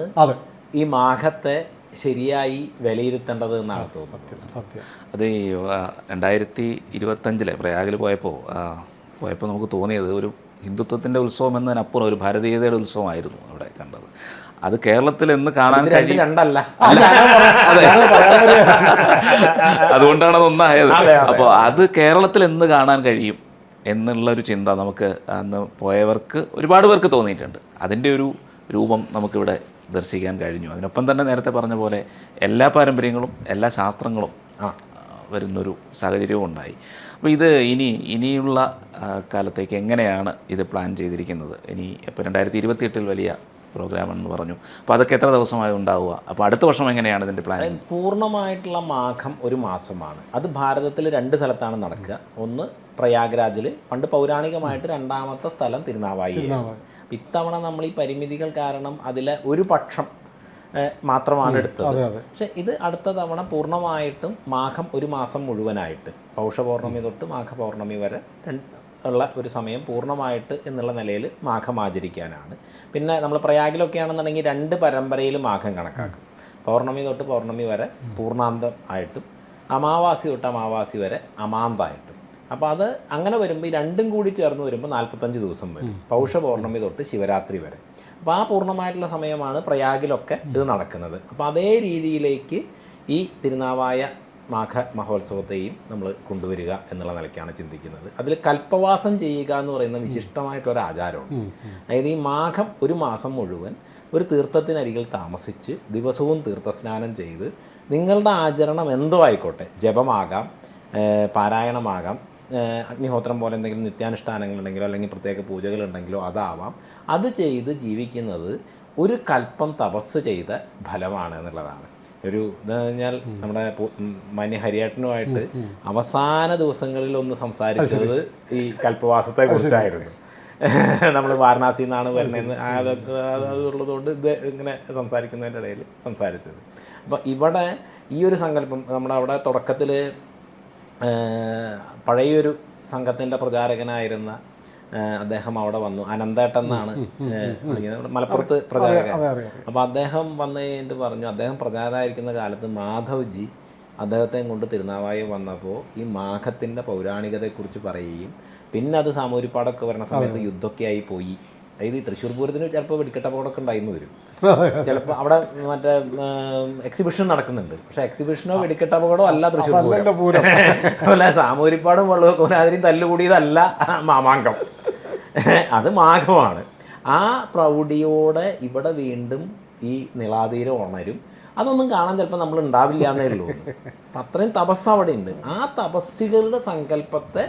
ഈ മാഘത്തെ ശരിയായി വിലയിരുത്തേണ്ടത് എന്നാണ് തോന്നുന്നത്. സത്യം. അത് ഈ 2025 പ്രയാഗിൽ പോയപ്പോൾ നമുക്ക് തോന്നിയത് ഒരു ഹിന്ദുത്വത്തിൻ്റെ ഉത്സവം എന്നതിനപ്പുറം ഒരു ഭാരതീയതയുടെ ഉത്സവമായിരുന്നു അവിടെ കണ്ടത്. അത് കേരളത്തിൽ എന്ന് കാണാൻ കഴിയും. രണ്ടല്ല, അതുകൊണ്ടാണ് അത് ഒന്നായത്. അപ്പോൾ അത് കേരളത്തിൽ എന്ന് കാണാൻ കഴിയും എന്നുള്ളൊരു ചിന്ത നമുക്ക് അന്ന് പോയവർക്ക് ഒരുപാട് പേർക്ക് തോന്നിയിട്ടുണ്ട്. അതിൻ്റെ ഒരു രൂപം നമുക്കിവിടെ ദർശിക്കാൻ കഴിഞ്ഞു. അതിനൊപ്പം തന്നെ നേരത്തെ പറഞ്ഞ പോലെ എല്ലാ പാരമ്പര്യങ്ങളും എല്ലാ ശാസ്ത്രങ്ങളും വരുന്നൊരു സാഹചര്യവും ഉണ്ടായി. അപ്പോൾ ഇത് ഇനിയുള്ള കാലത്തേക്ക് എങ്ങനെയാണ് ഇത് പ്ലാൻ ചെയ്തിരിക്കുന്നത്? ഇപ്പോൾ 2028 വലിയ പ്രോഗ്രാമെന്ന് പറഞ്ഞു. അപ്പോൾ അതൊക്കെ എത്ര ദിവസമായി ഉണ്ടാവുക? അപ്പോൾ അടുത്ത വർഷം എങ്ങനെയാണ് ഇതിൻ്റെ പ്ലാൻ? പൂർണ്ണമായിട്ടുള്ള മാഘം ഒരു മാസമാണ്. അത് ഭാരതത്തിൽ 2 സ്ഥലത്താണ് നടക്കുക. ഒന്ന് പ്രയാഗ്രാജിൽ, പണ്ട് പൗരാണികമായിട്ട് 2ാമത്തെ സ്ഥലം തിരുനാവായി. ഇത്തവണ നമ്മൾ ഈ പരിമിതികൾ കാരണം അതിലെ ഒരു പക്ഷം മാത്രമാണ് എടുത്തത്. പക്ഷെ ഇത് അടുത്ത തവണ പൂർണ്ണമായിട്ടും മാഘം ഒരു മാസം മുഴുവനായിട്ട്, പൗഷപൗർണമി തൊട്ട് മാഘപൗർണമി വരെ ഉള്ള ഒരു സമയം പൂർണ്ണമായിട്ട് എന്നുള്ള നിലയിൽ മാഘം ആചരിക്കാനാണ്. പിന്നെ നമ്മൾ പ്രയാഗിലൊക്കെ ആണെന്നുണ്ടെങ്കിൽ 2 പരമ്പരയിൽ മാഘം കണക്കാക്കും. പൗർണമി തൊട്ട് പൗർണമി വരെ പൂർണ്ണാന്തം ആയിട്ടും അമാവാസി തൊട്ട് അമാവാസി വരെ അമാന്തമായിട്ടും. അപ്പോൾ അത് അങ്ങനെ വരുമ്പോൾ ഈ 2ഉം കൂടി ചേർന്ന് വരുമ്പോൾ 45 ദിവസം വരും, പൗഷപൗർണമി തൊട്ട് ശിവരാത്രി വരെ. അപ്പോൾ ആ പൂർണ്ണമായിട്ടുള്ള സമയമാണ് പ്രയാഗിലൊക്കെ ഇത് നടക്കുന്നത്. അപ്പോൾ അതേ രീതിയിലേക്ക് ഈ തിരുനാവായ മാഘ മഹോത്സവത്തെയും നമ്മൾ കൊണ്ടുവരിക എന്നുള്ള നിലയ്ക്കാണ് ചിന്തിക്കുന്നത്. അതിൽ കൽപ്പവാസം ചെയ്യുക എന്ന് പറയുന്ന വിശിഷ്ടമായിട്ടൊരു ആചാരമുണ്ട്. അതായത് ഈ മാഘം ഒരു മാസം മുഴുവൻ ഒരു തീർത്ഥത്തിനരികിൽ താമസിച്ച് ദിവസവും തീർത്ഥസ്നാനം ചെയ്ത് നിങ്ങളുടെ ആചരണം എന്തോ ആയിക്കോട്ടെ, ജപമാകാം, പാരായണമാകാം, അഗ്നിഹോത്രം പോലെ എന്തെങ്കിലും നിത്യാനുഷ്ഠാനങ്ങളുണ്ടെങ്കിലോ അല്ലെങ്കിൽ പ്രത്യേക പൂജകളുണ്ടെങ്കിലോ അതാവാം, അത് ചെയ്ത് ജീവിക്കുന്നത് ഒരു കൽപ്പം തപസ് ചെയ്ത ഫലമാണ് എന്നുള്ളതാണ്. ഒരു ഇതെന്ന് പറഞ്ഞാൽ നമ്മുടെ മാന്യ ഹരിയേട്ടനുമായിട്ട് അവസാന ദിവസങ്ങളിൽ ഒന്ന് സംസാരിച്ചത് ഈ കൽപ്പവാസത്തെ കുറിച്ചായിരുന്നു. നമ്മൾ വാരണാസിയിൽ നിന്നാണ് വരുന്നതെന്ന് അതുള്ളതുകൊണ്ട് ഇത് ഇങ്ങനെ സംസാരിക്കുന്നതിൻ്റെ ഇടയിൽ സംസാരിച്ചത്. അപ്പോൾ ഇവിടെ ഈ ഒരു സങ്കല്പം നമ്മുടെ അവിടെ തുടക്കത്തിൽ പഴയൊരു സംഘത്തിൻ്റെ പ്രചാരകനായിരുന്ന അദ്ദേഹം അവിടെ വന്നു. അനന്തേട്ടൻ എന്നാണ് വിളിക്കുന്നത്, മലപ്പുറത്ത് പ്രചാരകൻ. അപ്പോൾ അദ്ദേഹം വന്നു കഴിഞ്ഞിട്ട് പറഞ്ഞു, അദ്ദേഹം പ്രചാരമായിരിക്കുന്ന കാലത്ത് മാധവ്ജി അദ്ദേഹത്തെയും കൊണ്ട് തിരുനാവായി വന്നപ്പോൾ ഈ മാഘത്തിൻ്റെ പൗരാണികതയെക്കുറിച്ച് പറയുകയും പിന്നെ അത് സാമൂരിപ്പാടൊക്കെ വരുന്ന സമയത്ത് യുദ്ധമൊക്കെ ആയി പോയി. അതായത് ഈ തൃശ്ശൂർ പൂരത്തിന് ചിലപ്പോൾ വെടിക്കെട്ടപ്പോഴൊക്കെ ഉണ്ടായിരുന്നു വരും. ചിലപ്പോൾ അവിടെ മറ്റേ എക്സിബിഷൻ നടക്കുന്നുണ്ട്, പക്ഷേ എക്സിബിഷനോ വെടിക്കെട്ടപ്പോഴോ അല്ല തൃശ്ശൂർ പൂരം. അതുപോലെ സാമൂരിപ്പാടും വള്ളുവക്കോനാതിരിയും തല്ലുകൂടിയതല്ല മാമാങ്കം, അത് മാഘമാണ്. ആ പ്രൗഢിയോടെ ഇവിടെ വീണ്ടും ഈ നിളാതീരം ഉണരും. അതൊന്നും കാണാൻ ചിലപ്പോൾ നമ്മൾ ഉണ്ടാവില്ല എന്നേ ഉള്ളൂ. അപ്പം അത്രയും തപസ് അവിടെ ഉണ്ട്. ആ തപസ്സുകളുടെ സങ്കല്പത്തെ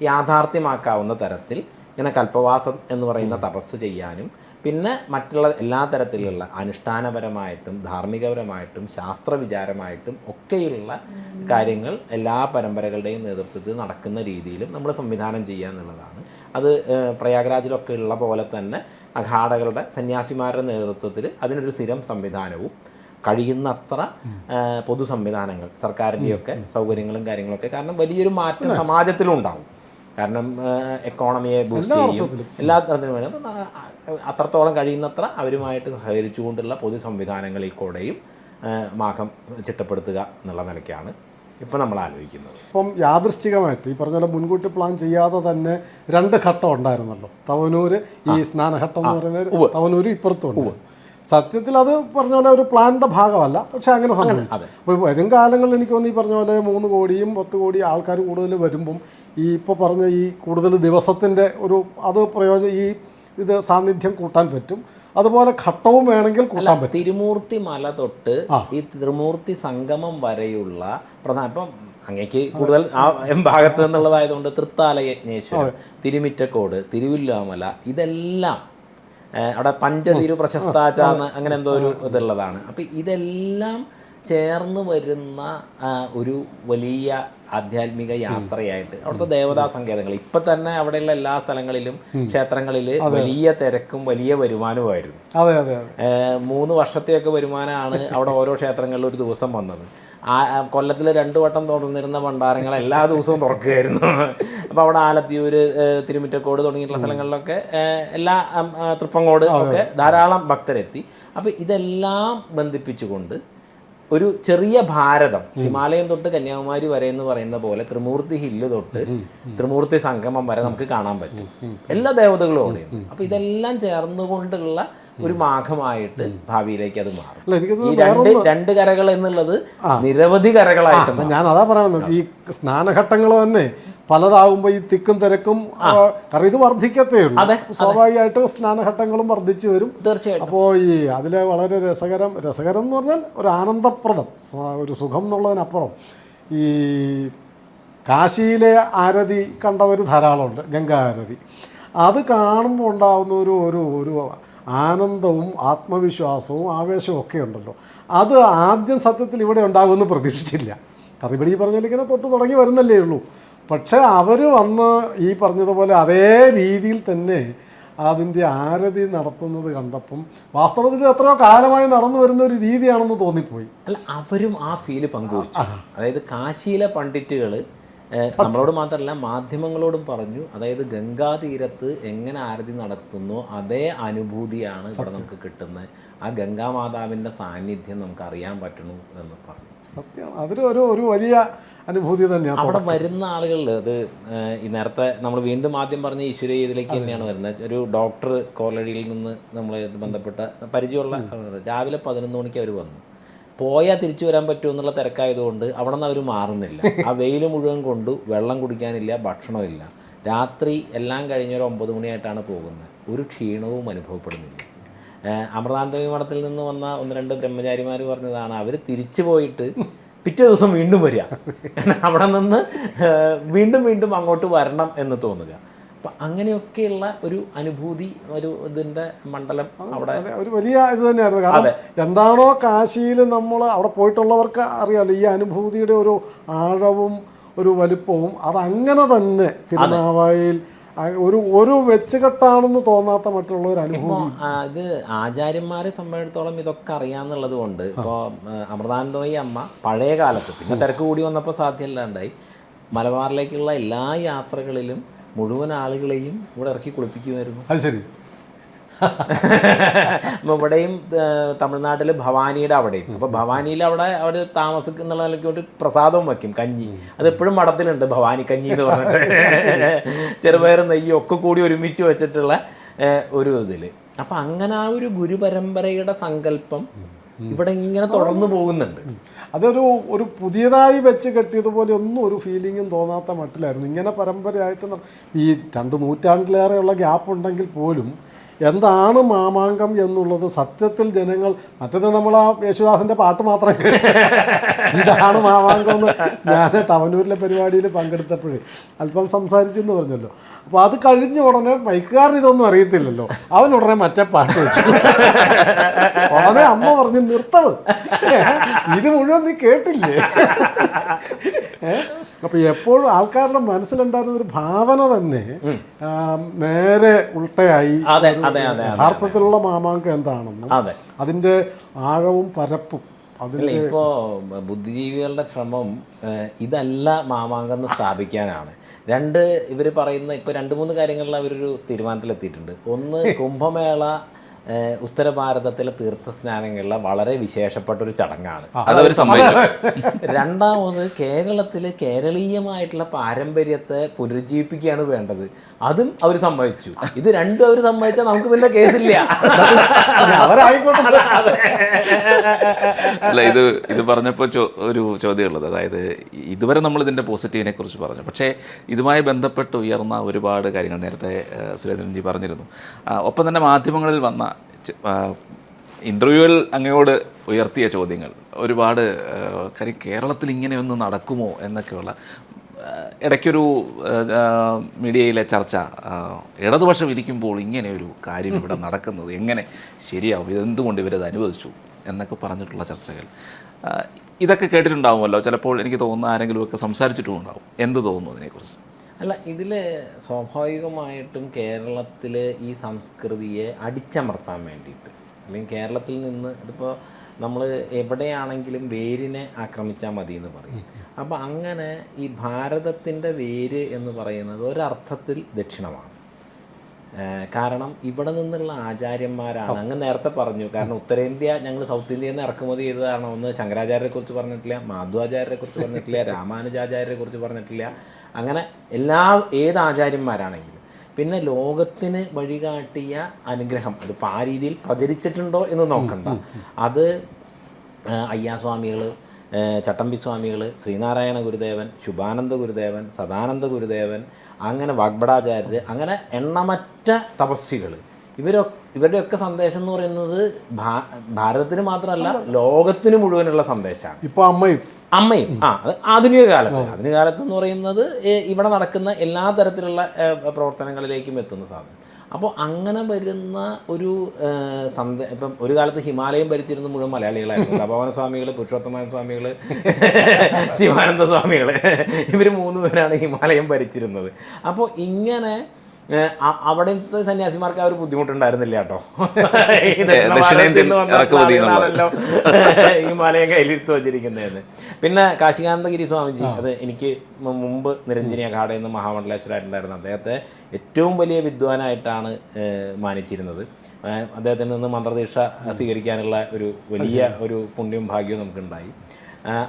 യാഥാർത്ഥ്യമാക്കാവുന്ന തരത്തിൽ ഇങ്ങനെ കൽപ്പവാസം എന്ന് പറയുന്ന തപസ് ചെയ്യാനും പിന്നെ മറ്റുള്ള എല്ലാ തരത്തിലുള്ള അനുഷ്ഠാനപരമായിട്ടും ധാർമ്മികപരമായിട്ടും ശാസ്ത്രവിചാരമായിട്ടും ഒക്കെയുള്ള കാര്യങ്ങൾ എല്ലാ പരമ്പരകളുടെയും നേതൃത്വത്തിൽ നടക്കുന്ന രീതിയിലും നമ്മൾ സംവിധാനം ചെയ്യുക എന്നുള്ളതാണ്. അത് പ്രയാഗ്രാജിലൊക്കെ ഉള്ള പോലെ തന്നെ അഖാഡകളുടെ സന്യാസിമാരുടെ നേതൃത്വത്തിൽ അതിനൊരു സ്ഥിരം സംവിധാനവും കഴിയുന്നത്ര പൊതു സംവിധാനങ്ങൾ സർക്കാരിൻ്റെയൊക്കെ സൗകര്യങ്ങളും കാര്യങ്ങളൊക്കെ, കാരണം വലിയൊരു മാറ്റം സമാജത്തിലും ഉണ്ടാവും. കാരണം എക്കോണമിയെ ബൂസ്റ്റ് ചെയ്യും, എല്ലാ തരത്തിലും അത്രത്തോളം കഴിയുന്നത്ര അവരുമായിട്ട് സഹകരിച്ചുകൊണ്ടുള്ള പൊതു സംവിധാനങ്ങളിൽ കൂടെയും മാഘം ചിട്ടപ്പെടുത്തുക എന്നുള്ള നിലയ്ക്കാണ് ഇപ്പം നമ്മൾ ആലോചിക്കുന്നത്. ഇപ്പം യാദൃശ്ചികമായിട്ട് ഈ പറഞ്ഞ പോലെ മുൻകൂട്ടി പ്ലാൻ ചെയ്യാതെ തന്നെ 2 ഘട്ടം ഉണ്ടായിരുന്നല്ലോ. തവനൂർ ഈ സ്നാനഘട്ടം എന്ന് പറയുന്നത് തവനൂർ ഇപ്പുറത്തുണ്ട്. സത്യത്തിൽ അത് പറഞ്ഞ പോലെ ഒരു പ്ലാനിൻ്റെ ഭാഗമല്ല, പക്ഷെ അങ്ങനെ സംഭവിച്ചു. അപ്പോൾ വരും കാലങ്ങളിൽ എനിക്ക് തോന്നുന്നു ഈ പറഞ്ഞ പോലെ 3 കോടിയും 10 കോടി ആൾക്കാർ കൂടുതൽ വരുമ്പം ഈ ഇപ്പോൾ പറഞ്ഞ ഈ കൂടുതൽ ദിവസത്തിൻ്റെ ഒരു അത് പ്രയോജനം ഈ ഇത് സാന്നിധ്യം കൂട്ടാൻ പറ്റും. അതുപോലെ ഘട്ടവും വേണമെങ്കിൽ കൂട്ടാൻ പറ്റും. തിരുമൂർത്തി മല തൊട്ട് ഈ തിരുമൂർത്തി സംഗമം വരെയുള്ള പ്രധാന ഇപ്പം അങ്ങേക്ക് കൂടുതൽ ആ ഭാഗത്ത് നിന്നുള്ളതായതുകൊണ്ട് തൃത്താല യജ്ഞേശ്വരം, തിരുമിറ്റക്കോട്, തിരുവില്ലാമല, ഇതെല്ലാം അവിടെ പഞ്ചതിരു പ്രശസ്താചാന്ന് അങ്ങനെ എന്തോ ഒരു ഇതുള്ളതാണ്. അപ്പം ഇതെല്ലാം ചേർന്ന് വരുന്ന ഒരു വലിയ ആധ്യാത്മിക യാത്രയായിട്ട് അവിടുത്തെ ദേവതാ സങ്കേതങ്ങൾ ഇപ്പം തന്നെ അവിടെയുള്ള എല്ലാ സ്ഥലങ്ങളിലും ക്ഷേത്രങ്ങളിൽ വലിയ തിരക്കും വലിയ വരുമാനവുമായിരുന്നു. 3 വർഷത്തെയൊക്കെ വരുമാനമാണ് അവിടെ ഓരോ ക്ഷേത്രങ്ങളിലും ഒരു ദിവസം വന്നത്. കൊല്ലത്തിൽ 2 വട്ടം തുറന്നിരുന്ന ഭണ്ഡാരങ്ങൾ എല്ലാ ദിവസവും തുറക്കുകയായിരുന്നു. അപ്പോൾ അവിടെ ആലത്തിയൂർ, തിരുമിറ്റക്കോട് തുടങ്ങിയിട്ടുള്ള സ്ഥലങ്ങളിലൊക്കെ എല്ലാ തൃപ്പങ്ങോട് ഒക്കെ ധാരാളം ഭക്തരെത്തി. അപ്പോൾ ഇതെല്ലാം ബന്ധിപ്പിച്ചുകൊണ്ട് ഒരു ചെറിയ ഭാരതം, ഹിമാലയം തൊട്ട് കന്യാകുമാരി വരെ എന്ന് പറയുന്ന പോലെ ത്രിമൂർത്തി ഹില്ല് തൊട്ട് ത്രിമൂർത്തി സംഗമം വരെ നമുക്ക് കാണാൻ പറ്റും. എല്ലാ ദേവതകളും അവിടെയുണ്ട്. അപ്പോൾ ഇതെല്ലാം ചേർന്നുകൊണ്ടുള്ള ഒരു മാഘമായിട്ട് ഭാവിയിലേക്ക് അത് മാറും. ഈ രണ്ട് കരകൾ എന്നുള്ളത് നിരവധി കരകളായിട്ട് ഞാൻ അതാ പറയുന്നത്. ഈ സ്നാനഘട്ടങ്ങൾ തന്നെ പലതാകുമ്പോൾ ഈ തിക്കും തിരക്കും കാരണം ഇത് വർദ്ധിക്കത്തേ ഉള്ളൂ. സ്വാഭാവികമായിട്ട് സ്നാനഘട്ടങ്ങളും വർദ്ധിച്ചു വരും തീർച്ചയായിട്ടും. അപ്പോൾ ഈ അതിലെ വളരെ രസകരം എന്ന് പറഞ്ഞാൽ ഒരു ആനന്ദപ്രദം, ഒരു സുഖം എന്നുള്ളതിനപ്പുറം ഈ കാശിയിലെ ആരതി കണ്ടവർ ധാരാളമുണ്ട്, ഗംഗാ ആരതി. അത് കാണുമ്പോൾ ഉണ്ടാകുന്ന ഒരു ആനന്ദവും ആത്മവിശ്വാസവും ആവേശവും ഒക്കെ ഉണ്ടല്ലോ. അത് ആദ്യം സത്യത്തിൽ ഇവിടെ ഉണ്ടാകുമെന്ന് പ്രതീക്ഷിച്ചില്ല. കറിബടി പറഞ്ഞാൽ ഇങ്ങനെ തൊട്ട് തുടങ്ങി വരുന്നല്ലേ ഉള്ളൂ. പക്ഷേ അവർ വന്ന് ഈ പറഞ്ഞതുപോലെ അതേ രീതിയിൽ തന്നെ അതിൻ്റെ ആരതി നടത്തുന്നത് കണ്ടപ്പം വാസ്തവത്തിൽ എത്രയോ കാലമായി നടന്നു വരുന്ന ഒരു രീതിയാണെന്ന് തോന്നിപ്പോയി. അല്ല, അവരും ആ ഫീല് പങ്കുവച്ചു. അതായത് കാശിയിലെ പണ്ഡിറ്റുകൾ നമ്മളോട് മാത്രമല്ല മാധ്യമങ്ങളോടും പറഞ്ഞു, അതായത് ഗംഗാതീരത്ത് എങ്ങനെ ആരതി നടത്തുന്നു അതേ അനുഭൂതിയാണ് ഇവിടെ നമുക്ക് കിട്ടുന്നത്. ആ ഗംഗാമാതാവിൻ്റെ സാന്നിധ്യം നമുക്ക് അറിയാൻ പറ്റണു എന്ന് പറഞ്ഞു. സത്യമാണ്, അതൊരു വലിയ അനുഭൂതി തന്നെയാണ്. അവിടെ വരുന്ന ആളുകളിൽ അത് ഈ നേരത്തെ നമ്മൾ വീണ്ടും ആദ്യം പറഞ്ഞ ഈശ്വര ഇതിലേക്ക് തന്നെയാണ് വരുന്നത്. ഒരു ഡോക്ടർ കോലടിയിൽ നിന്ന് നമ്മളെ ബന്ധപ്പെട്ട പരിചയമുള്ള രാവിലെ 11 മണിക്ക് അവർ വന്നു. പോയാൽ തിരിച്ചു വരാൻ പറ്റുമെന്നുള്ള തിരക്കായതുകൊണ്ട് അവിടെ നിന്ന് അവർ മാറുന്നില്ല. ആ വെയിൽ മുഴുവൻ കൊണ്ടു, വെള്ളം കുടിക്കാനില്ല, ഭക്ഷണമില്ല. രാത്രി എല്ലാം കഴിഞ്ഞൊരു 9 മണിയായിട്ടാണ് പോകുന്നത്. ഒരു ക്ഷീണവും അനുഭവപ്പെടുന്നില്ല. അമൃതാനന്ദമയി മഠത്തിൽ നിന്ന് വന്ന 1-2 ബ്രഹ്മചാരിമാർ പറഞ്ഞതാണ്, അവർ തിരിച്ചു പോയിട്ട് പിറ്റേ ദിവസം വീണ്ടും വരിക, അവിടെ നിന്ന് വീണ്ടും അങ്ങോട്ട് വരണം എന്ന് തോന്നുക. അപ്പം അങ്ങനെയൊക്കെയുള്ള ഒരു അനുഭൂതി, ഒരു ഇതിൻ്റെ മണ്ഡലം അവിടെ ഒരു വലിയ ഇത് തന്നെയായിരുന്നു. കാരണം എന്താണോ കാശിയിൽ നമ്മൾ അവിടെ പോയിട്ടുള്ളവർക്ക് അറിയാമല്ലോ, ഈ അനുഭൂതിയുടെ ഒരു ആഴവും ഒരു വലിപ്പവും അതങ്ങനെ തന്നെ തിരുനാവായിൽ ഒരു വെച്ചുകെട്ടാണെന്ന് തോന്നാത്ത മറ്റുള്ള ഒരു അനുഭവം. ഇത് ആചാര്യന്മാരെ സംബന്ധിച്ചിടത്തോളം ഇതൊക്കെ അറിയാമെന്നുള്ളത് കൊണ്ട് ഇപ്പോൾ അമൃതാനന്ദമയി അമ്മ പഴയ കാലത്ത്, പിന്നെ തിരക്ക് കൂടി വന്നപ്പോൾ സാധ്യമല്ലാണ്ടായി, മലബാറിലേക്കുള്ള എല്ലാ യാത്രകളിലും മുഴുവൻ ആളുകളെയും ഇവിടെ ഇറക്കി കുളിപ്പിക്കുമായിരുന്നു. അത് ശരി. ഇവിടെയും തമിഴ്നാട്ടിൽ ഭവാനിയുടെ അവിടെയും. അപ്പോൾ ഭവാനിയിൽ അവിടെ താമസിക്കുന്ന നിലയ്ക്ക് ഒരു പ്രസാദവും വയ്ക്കും, കഞ്ഞി. അതെപ്പോഴും മഠത്തിലുണ്ട്, ഭവാനി കഞ്ഞി എന്ന് പറഞ്ഞിട്ട് ചെറുപയറും നെയ്യും ഒക്കെ കൂടി ഒരുമിച്ച് വെച്ചിട്ടുള്ള ഒരു ഇതിൽ. അപ്പം അങ്ങനെ ആ ഒരു ഗുരുപരമ്പരയുടെ സങ്കല്പം ഇവിടെ ഇങ്ങനെ തുടർന്നു പോകുന്നുണ്ട്. ഒരു പുതിയതായി വെച്ച് കെട്ടിയതുപോലെ ഒന്നും ഒരു ഫീലിങ്ങും തോന്നാത്ത മട്ടിലായിരുന്നു. ഇങ്ങനെ പരമ്പരയായിട്ട് ഈ 2 നൂറ്റാണ്ടിലേറെയുള്ള ഗ്യാപ്പ് ഉണ്ടെങ്കിൽ പോലും എന്താണ് മാമാങ്കം എന്നുള്ളത് സത്യത്തിൽ ജനങ്ങൾ, മറ്റത് നമ്മൾ ആ യേശുദാസിൻ്റെ പാട്ട് മാത്രം കേട്ട് ഇതാണ് മാമാങ്കം എന്ന് ഞാൻ തവനൂരിലെ പരിപാടിയിൽ പങ്കെടുത്തപ്പോഴേ അല്പം സംസാരിച്ചെന്ന് പറഞ്ഞല്ലോ. അപ്പോൾ അത് കഴിഞ്ഞ ഉടനെ മൈക്കുകാരൻ ഇതൊന്നും അറിയത്തില്ലല്ലോ, അവൻ ഉടനെ മറ്റേ പാട്ട് വെച്ചു. ഉടനെ അമ്മ പറഞ്ഞു, നിർത്തത്, ഇത് മുഴുവൻ നീ കേട്ടില്ലേ. അപ്പോൾ എപ്പോഴും ആൾക്കാരുടെ മനസ്സിലുണ്ടായിരുന്ന ഒരു ഭാവന തന്നെ നേരെ ഉൾട്ടയായി. യഥാർത്ഥത്തിലുള്ള മാമാങ്കം എന്താണെന്നും അതിൻ്റെ ആഴവും പരപ്പും അതില്ല. ഇപ്പോൾ ബുദ്ധിജീവികളുടെ ശ്രമം ഇതല്ല മാമാങ്കം എന്ന് സ്ഥാപിക്കാനാണ്. ഇവർ പറയുന്ന ഇപ്പോൾ 2-3 കാര്യങ്ങളിൽ അവരൊരു തീരുമാനത്തിലെത്തിയിട്ടുണ്ട്. ഒന്ന്, കുംഭമേള ഉത്തര ഭാരതത്തിലെ തീർത്ഥസ്നാനങ്ങളിലെ വളരെ വിശേഷപ്പെട്ട ഒരു ചടങ്ങാണ്. അതവർ സമ്മതിച്ചു. രണ്ടാമത് കേരളത്തിൽ കേരളീയമായിട്ടുള്ള പാരമ്പര്യത്തെ പുനരുജ്ജീവിപ്പിക്കുകയാണ് വേണ്ടത്. അതും അവർ സമ്മതിച്ചു. ഇത് രണ്ടും അവർ സമ്മതിച്ചാൽ നമുക്ക് പിന്നെ കേസില്ല. അല്ല, ഇത് പറഞ്ഞപ്പോൾ ഒരു ചോദ്യമുള്ളത്, അതായത് ഇതുവരെ നമ്മൾ ഇതിൻ്റെ പോസിറ്റീവിനെ കുറിച്ച് പറഞ്ഞു, പക്ഷേ ഇതുമായി ബന്ധപ്പെട്ട് ഉയർന്ന ഒരുപാട് കാര്യങ്ങൾ നേരത്തെ സുരേന്ദ്രൻജി പറഞ്ഞിരുന്നു. ഒപ്പം തന്നെ മാധ്യമങ്ങളിൽ വന്ന ഇൻ്റർവ്യൂവിൽ അങ്ങയോട് ഉയർത്തിയ ചോദ്യങ്ങൾ ഒരുപാട്, കാര്യം കേരളത്തിൽ ഇങ്ങനെയൊന്നും നടക്കുമോ എന്നൊക്കെയുള്ള ഇടയ്ക്കൊരു മീഡിയയിലെ ചർച്ച, ഇടതുപക്ഷം ഇരിക്കുമ്പോൾ ഇങ്ങനെ ഒരു കാര്യം ഇവിടെ നടക്കുന്നത് എങ്ങനെ ശരിയാവും, ഇതെന്തുകൊണ്ട് ഇവരത് അനുവദിച്ചു എന്നൊക്കെ പറഞ്ഞിട്ടുള്ള ചർച്ചകൾ, ഇതൊക്കെ കേട്ടിട്ടുണ്ടാവുമല്ലോ. ചിലപ്പോൾ എനിക്ക് തോന്നുന്ന ആരെങ്കിലുമൊക്കെ സംസാരിച്ചിട്ടും ഉണ്ടാവും. എന്ത് തോന്നുന്നു അതിനെക്കുറിച്ച്? അല്ല, ഇതിൽ സ്വാഭാവികമായിട്ടും കേരളത്തിൽ ഈ സംസ്കൃതിയെ അടിച്ചമർത്താൻ വേണ്ടിയിട്ട്, അല്ലെങ്കിൽ കേരളത്തിൽ നിന്ന് ഇതിപ്പോൾ നമ്മൾ എവിടെയാണെങ്കിലും വേരിനെ ആക്രമിച്ചാൽ മതി എന്ന് പറയും. അപ്പോൾ അങ്ങനെ ഈ ഭാരതത്തിൻ്റെ വേര് എന്ന് പറയുന്നത് ഒരർത്ഥത്തിൽ ദക്ഷിണമാണ്. കാരണം ഇവിടെ നിന്നുള്ള ആചാര്യന്മാരാണ്. അങ്ങ് നേരത്തെ പറഞ്ഞു, കാരണം ഉത്തരേന്ത്യ ഞങ്ങൾ സൗത്ത് ഇന്ത്യയിൽ നിന്ന് ഇറക്കുമതി ചെയ്തതാണ്. ഒന്ന് ശങ്കരാചാര്യരെ കുറിച്ച് പറഞ്ഞിട്ടില്ല, മാധവാചാര്യരെ കുറിച്ച് പറഞ്ഞിട്ടില്ല, രാമാനുജാചാര്യരെ കുറിച്ച് പറഞ്ഞിട്ടില്ല. അങ്ങനെ ഏത് ആചാര്യന്മാരാണെങ്കിലും പിന്നെ ലോകത്തിന് വഴികാട്ടിയ അനുഗ്രഹം അതിപ്പോൾ ആ രീതിയിൽ പ്രചരിച്ചിട്ടുണ്ടോ എന്ന് നോക്കണ്ട. അത് അയ്യാസ്വാമികൾ, ചട്ടമ്പി സ്വാമികൾ, ശ്രീനാരായണ ഗുരുദേവൻ, ശുഭാനന്ദ ഗുരുദേവൻ, സദാനന്ദ അങ്ങനെ വാഗ്ഭടാചാര്യർ, അങ്ങനെ എണ്ണമറ്റ തപസ്വികൾ, ഇവരുടെയൊക്കെ സന്ദേശം എന്ന് പറയുന്നത് ഭാരതത്തിന് മാത്രമല്ല ലോകത്തിന് മുഴുവനുള്ള സന്ദേശമാണ്. ഇപ്പോൾ അമ്മയും അത് ആധുനിക കാലത്ത് എന്ന് പറയുന്നത് ഇവിടെ നടക്കുന്ന എല്ലാ തരത്തിലുള്ള പ്രവർത്തനങ്ങളിലേക്കും എത്തുന്ന സാധനം. അപ്പോൾ അങ്ങനെ വരുന്ന ഒരു ഇപ്പം ഒരു കാലത്ത് ഹിമാലയം ഭരിച്ചിരുന്ന മുഴുവൻ മലയാളികളായിരുന്നു. തപോവന സ്വാമികൾ, പുരുഷോത്തമൻ സ്വാമികൾ, ശിവാനന്ദ സ്വാമികൾ, ഇവർ 3 പേരാണ് ഹിമാലയം ഭരിച്ചിരുന്നത്. അപ്പോൾ ഇങ്ങനെ അവിടുത്തെ സന്യാസിമാർക്ക് ആ ഒരു ബുദ്ധിമുട്ടുണ്ടായിരുന്നില്ല കേട്ടോ. ഹിമാലയം കയ്യിലിരുത്ത് വച്ചിരിക്കുന്നതെന്ന്. പിന്നെ കാശികാനന്ദഗിരി സ്വാമിജി, അത് എനിക്ക് മുമ്പ് നിരഞ്ജനി അഖാഡയിൽ നിന്ന് മഹാമണ്ഡലേശ്വരായിട്ടുണ്ടായിരുന്നു. അദ്ദേഹത്തെ ഏറ്റവും വലിയ വിദ്വാനായിട്ടാണ് മാനിച്ചിരുന്നത്. അദ്ദേഹത്തിൽ നിന്ന് മന്ത്രദീക്ഷ സ്വീകരിക്കാനുള്ള ഒരു വലിയ ഒരു പുണ്യവും ഭാഗ്യവും നമുക്കുണ്ടായി.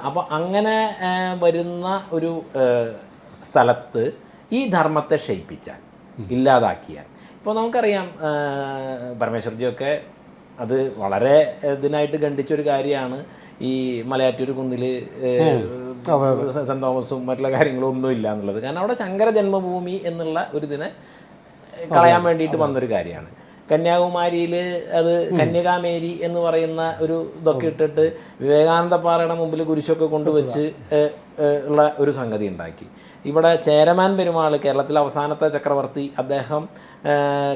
അപ്പോൾ അങ്ങനെ വരുന്ന ഒരു സ്ഥലത്ത് ഈ ധർമ്മത്തെ ക്ഷയിപ്പിച്ചാൽ, ഇല്ലാതാക്കിയാൽ, ഇപ്പോൾ നമുക്കറിയാം പരമേശ്വർജിയൊക്കെ അത് വളരെ ഇതിനായിട്ട് ഖണ്ഡിച്ചൊരു കാര്യമാണ്. ഈ മലയാറ്റൂർ കുന്നിൽ സെൻറ് തോമസും മറ്റുള്ള കാര്യങ്ങളും ഒന്നും ഇല്ല എന്നുള്ളത്. കാരണം അവിടെ ശങ്കര ജന്മഭൂമി എന്നുള്ള ഒരു ഇതിനെ കളയാൻ വേണ്ടിയിട്ട് വന്നൊരു കാര്യമാണ്. കന്യാകുമാരിയിൽ അത് കന്യകാമേരി എന്ന് പറയുന്ന ഒരു ഇതൊക്കെ ഇട്ടിട്ട് വിവേകാനന്ദ പാറയുടെ മുമ്പിൽ കുരിശൊക്കെ കൊണ്ടുവച്ച് ഉള്ള ഒരു സംഗതി ഉണ്ടാക്കി. ഇവിടെ ചേരമാൻ പെരുമാൾ, കേരളത്തിലെ അവസാനത്തെ ചക്രവർത്തി, അദ്ദേഹം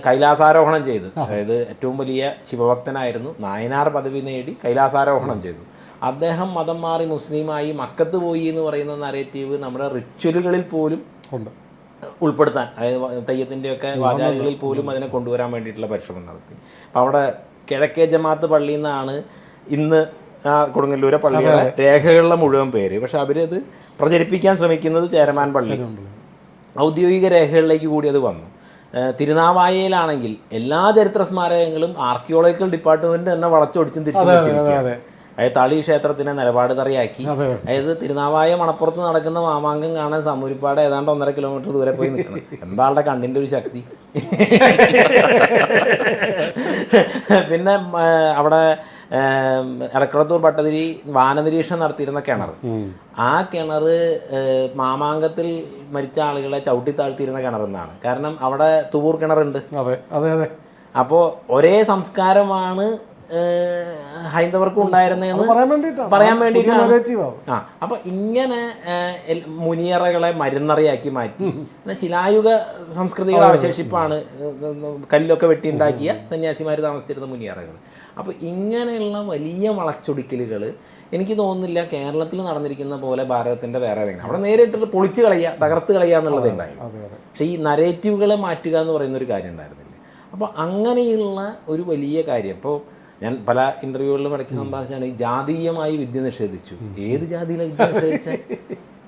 കൈലാസാരോഹണം ചെയ്തു. അതായത് ഏറ്റവും വലിയ ശിവഭക്തനായിരുന്നു, നായനാർ പദവി നേടി കൈലാസാരോഹണം ചെയ്തു. അദ്ദേഹം മതം മാറി മുസ്ലിമായി മക്കത്ത് പോയി എന്ന് പറയുന്ന നരേറ്റീവ് നമ്മുടെ റിച്വലുകളിൽ പോലും ഉൾപ്പെടുത്താൻ, അതായത് തെയ്യത്തിൻ്റെയൊക്കെ ആചാരങ്ങളിൽ പോലും അതിനെ കൊണ്ടുവരാൻ വേണ്ടിയിട്ടുള്ള പരിശ്രമം നടത്തി. അപ്പോൾ അവിടെ കിഴക്കേ ജമാഅത്ത് പള്ളിയിൽ നിന്നാണ് ഇന്ന് കൊടുങ്ങല്ലൂരെ പള്ളിയുടെ രേഖകളുടെ മുഴുവൻ പേര്. പക്ഷെ അവരത് പ്രചരിപ്പിക്കാൻ ശ്രമിക്കുന്നത് ചേരമാൻ പള്ളി ഔദ്യോഗിക രേഖകളിലേക്ക് കൂടി അത് വന്നു. തിരുനാവായയിലാണെങ്കിൽ എല്ലാ ചരിത്ര സ്മാരകങ്ങളും ആർക്കിയോളജിക്കൽ ഡിപ്പാർട്ട്മെൻറ്റ് തന്നെ വളച്ചൊടിച്ചും തിരിച്ചു വെച്ചിരിക്കുകയാണ്. അതായത് തളി ക്ഷേത്രത്തിനെ നിലപാട് തറയാക്കി. അതായത് തിരുനാവായ മണപ്പുറത്ത് നടക്കുന്ന മാമാങ്കം കാണാൻ സമൂരിപ്പാട് ഏതാണ്ട് 1.5 കിലോമീറ്റർ ദൂരെ പോയി നിൽക്കണം. എന്താളുടെ കണ്ണിൻ്റെ ഒരു ശക്തി. പിന്നെ അവിടെ എലക്കളത്തൂർ ഭട്ടതിരി വാനനിരീക്ഷണം നടത്തിയിരുന്ന കിണർ, ആ കിണർ മാമാങ്കത്തിൽ മരിച്ച ആളുകളെ ചവിട്ടി താഴ്ത്തിയിരുന്ന കിണറെന്നാണ്. കാരണം അവിടെ തുവൂർ കിണറുണ്ട്. അപ്പോൾ ഒരേ സംസ്കാരമാണ് ഹൈന്ദവർക്കും ഉണ്ടായിരുന്നതെന്ന് പറയാൻ വേണ്ടിയിട്ടാണ്. അപ്പൊ ഇങ്ങനെ മുനിയറകളെ മരുന്നറയാക്കി മാറ്റി. ശിലായുഗ സംസ്കൃതിയുടെ അവശേഷിപ്പാണ് കല്ലൊക്കെ വെട്ടിയുണ്ടാക്കിയ സന്യാസിമാർ താമസിച്ചിരുന്ന മുനിയറകൾ. അപ്പോൾ ഇങ്ങനെയുള്ള വലിയ വളച്ചൊടിക്കലുകൾ എനിക്ക് തോന്നുന്നില്ല കേരളത്തിൽ നടന്നിരിക്കുന്ന പോലെ ഭാരതത്തിൻ്റെ വേറെ ഏതെങ്കിലും. അവിടെ നേരിട്ട് പൊളിച്ച് കളയുക, തകർത്ത് കളയുക എന്നുള്ളത് ഉണ്ടായിരുന്നു. പക്ഷേ ഈ നരേറ്റീവുകളെ മാറ്റുക എന്ന് പറയുന്ന ഒരു കാര്യം ഉണ്ടായിരുന്നില്ല. അപ്പോൾ അങ്ങനെയുള്ള ഒരു വലിയ കാര്യം. ഇപ്പോൾ ഞാൻ പല ഇൻ്റർവ്യൂകളിലും ഇടയ്ക്ക് സംഭാഷണമാണ്, ഈ ജാതീയമായി വിദ്യ നിഷേധിച്ചു. ഏത് ജാതിയിലെ വിദ്യ നിഷേധിച്ചാൽ?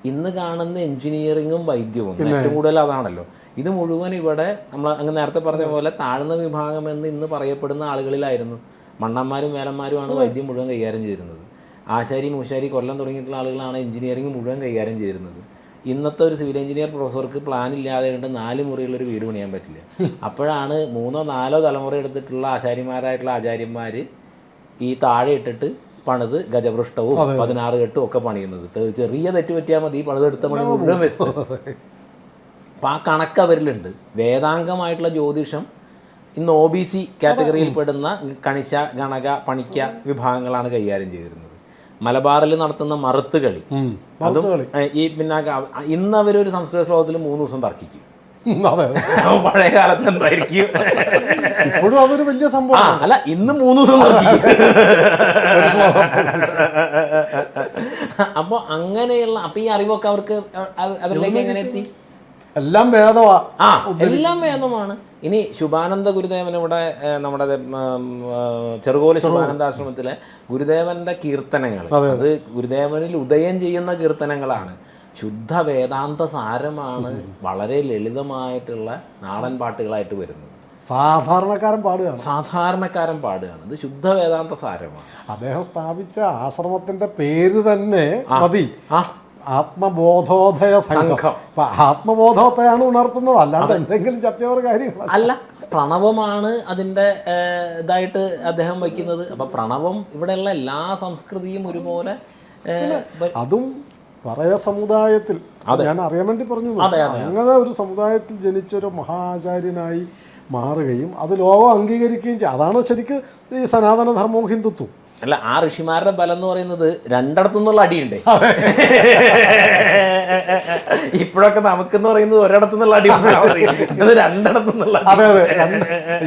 ഇന്ന് കാണുന്ന എഞ്ചിനീയറിങ്ങും വൈദ്യവും ഏറ്റവും കൂടുതൽ അതാണല്ലോ. ഇത് മുഴുവൻ ഇവിടെ നമ്മൾ അങ്ങ് നേരത്തെ പറഞ്ഞ പോലെ താഴ്ന്ന വിഭാഗം എന്ന് ഇന്ന് പറയപ്പെടുന്ന ആളുകളിലായിരുന്നു. മണ്ണന്മാരും വേലന്മാരുമാണ് വൈദ്യം മുഴുവൻ കൈകാര്യം ചെയ്തിരുന്നത്. ആശാരി മൂശാരി കൊല്ലം തുടങ്ങിയിട്ടുള്ള ആളുകളാണ് എഞ്ചിനീയറിംഗ് മുഴുവൻ കൈകാര്യം ചെയ്തിരുന്നത്. ഇന്നത്തെ ഒരു സിവിൽ എഞ്ചിനീയർ പ്രൊഫസർക്ക് പ്ലാൻ ഇല്ലാതെ കൊണ്ട് 4 മുറിയുള്ളൊരു വീട് പണിയാൻ പറ്റില്ല. അപ്പോഴാണ് 3 4 തലമുറ എടുത്തിട്ടുള്ള ആശാരിമാരായിട്ടുള്ള ആചാര്യന്മാർ ഈ താഴെ ഇട്ടിട്ട് പണിത് ഗജപൃഷ്ടവും 16 കെട്ടും ഒക്കെ പണിയുന്നത്. ചെറിയ തെറ്റ് പറ്റിയാൽ മതി പണിതെടുത്ത പണി മുഴുവൻ വെച്ചത്. അപ്പം ആ കണക്ക് അവരിലുണ്ട്. വേദാംഗമായിട്ടുള്ള ജ്യോതിഷം ഇന്ന് OBC കാറ്റഗറിയിൽ പെടുന്ന കണിശ, ഗണക, പണിക്ക വിഭാഗങ്ങളാണ് കൈകാര്യം ചെയ്തിരുന്നത്. മലബാറിൽ നടത്തുന്ന മറുത്ത് കളി, അതും ഈ പിന്നെ ഇന്ന് അവരൊരു സംസ്കൃത ശ്ലോകത്തിൽ 3 ദിവസം തർക്കിക്കും. പഴയ കാലത്ത് എന്തായിരിക്കും ഇപ്പോഴും അതൊരു വലിയ സംഭവം. അല്ല, ഇന്ന് 3 ദിവസം തർക്കിക്കും. അപ്പോൾ അങ്ങനെയുള്ള ഈ അറിവൊക്കെ അവർക്ക് അവരിലേക്ക് എങ്ങനെ എത്തി? എല്ലാം വേദമാ. എല്ലാം വേദമാണ്. ഇനി ശുഭാനന്ദ ഗുരുദേവൻ ഇവിടെ നമ്മുടെ ചെറുകോല് ശുഭാനന്ദാശ്രമത്തിലെ ഗുരുദേവന്റെ കീർത്തനങ്ങൾ, അത് ഗുരുദേവനിൽ ഉദയം ചെയ്യുന്ന കീർത്തനങ്ങളാണ്. ശുദ്ധ വേദാന്ത സാരമാണ് വളരെ ലളിതമായിട്ടുള്ള നാടൻ പാട്ടുകളായിട്ട് വരുന്നത്. സാധാരണക്കാരൻ പാടുകയാണ്. ഇത് ശുദ്ധ വേദാന്ത സാരമാണ്. അദ്ദേഹം സ്ഥാപിച്ച ആശ്രമത്തിന്റെ പേര് തന്നെ മതി, ആത്മബോധോദയ സംഘം. ആത്മബോധത്തെയാണ് ഉണർത്തുന്നത്, അല്ലാണ്ട് എന്തെങ്കിലും ചപ്പേവർ കാര്യങ്ങൾ അല്ല. പ്രണവമാണ് അതിൻ്റെ ഇതായിട്ട് അദ്ദേഹം വയ്ക്കുന്നത്. അപ്പം പ്രണവം ഇവിടെയുള്ള എല്ലാ സംസ്കൃതിയും ഒരുപോലെ. അതും പറയ സമുദായത്തിൽ, ഞാൻ അറിയാൻ വേണ്ടി പറഞ്ഞു, അങ്ങനെ ഒരു സമുദായത്തിൽ ജനിച്ചൊരു മഹാചാര്യനായി മാറുകയും അത് ലോകം അംഗീകരിക്കുകയും ചെയ്യും. അതാണ് ശരിക്കും ഈ സനാതനധർമ്മവും ഹിന്ദുത്വം. അല്ല, ആ ഋഷിമാരുടെ ബലം എന്ന് പറയുന്നത് രണ്ടിടത്തുനിന്നുള്ള അടിയുണ്ടേ. ഇപ്പോഴൊക്കെ നമുക്കെന്ന് പറയുന്നത് ഒരിടത്തുനിന്നുള്ള അടി, ഇത് രണ്ടിടത്തുനിന്നുള്ള.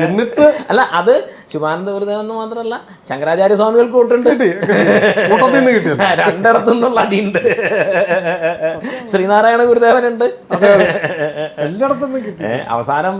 എന്നിട്ട് അല്ല, അത് ശുഭാനന്ദ ഗുരുദേവൻ എന്ന് മാത്രമല്ല, ശങ്കരാചാര്യ സ്വാമികൾക്ക് കൂട്ടുണ്ട്. രണ്ടിടത്തുനിന്നുള്ള അടിയുണ്ട്. ശ്രീനാരായണ ഗുരുദേവനുണ്ട്. എല്ലായിടത്തും അവസാനം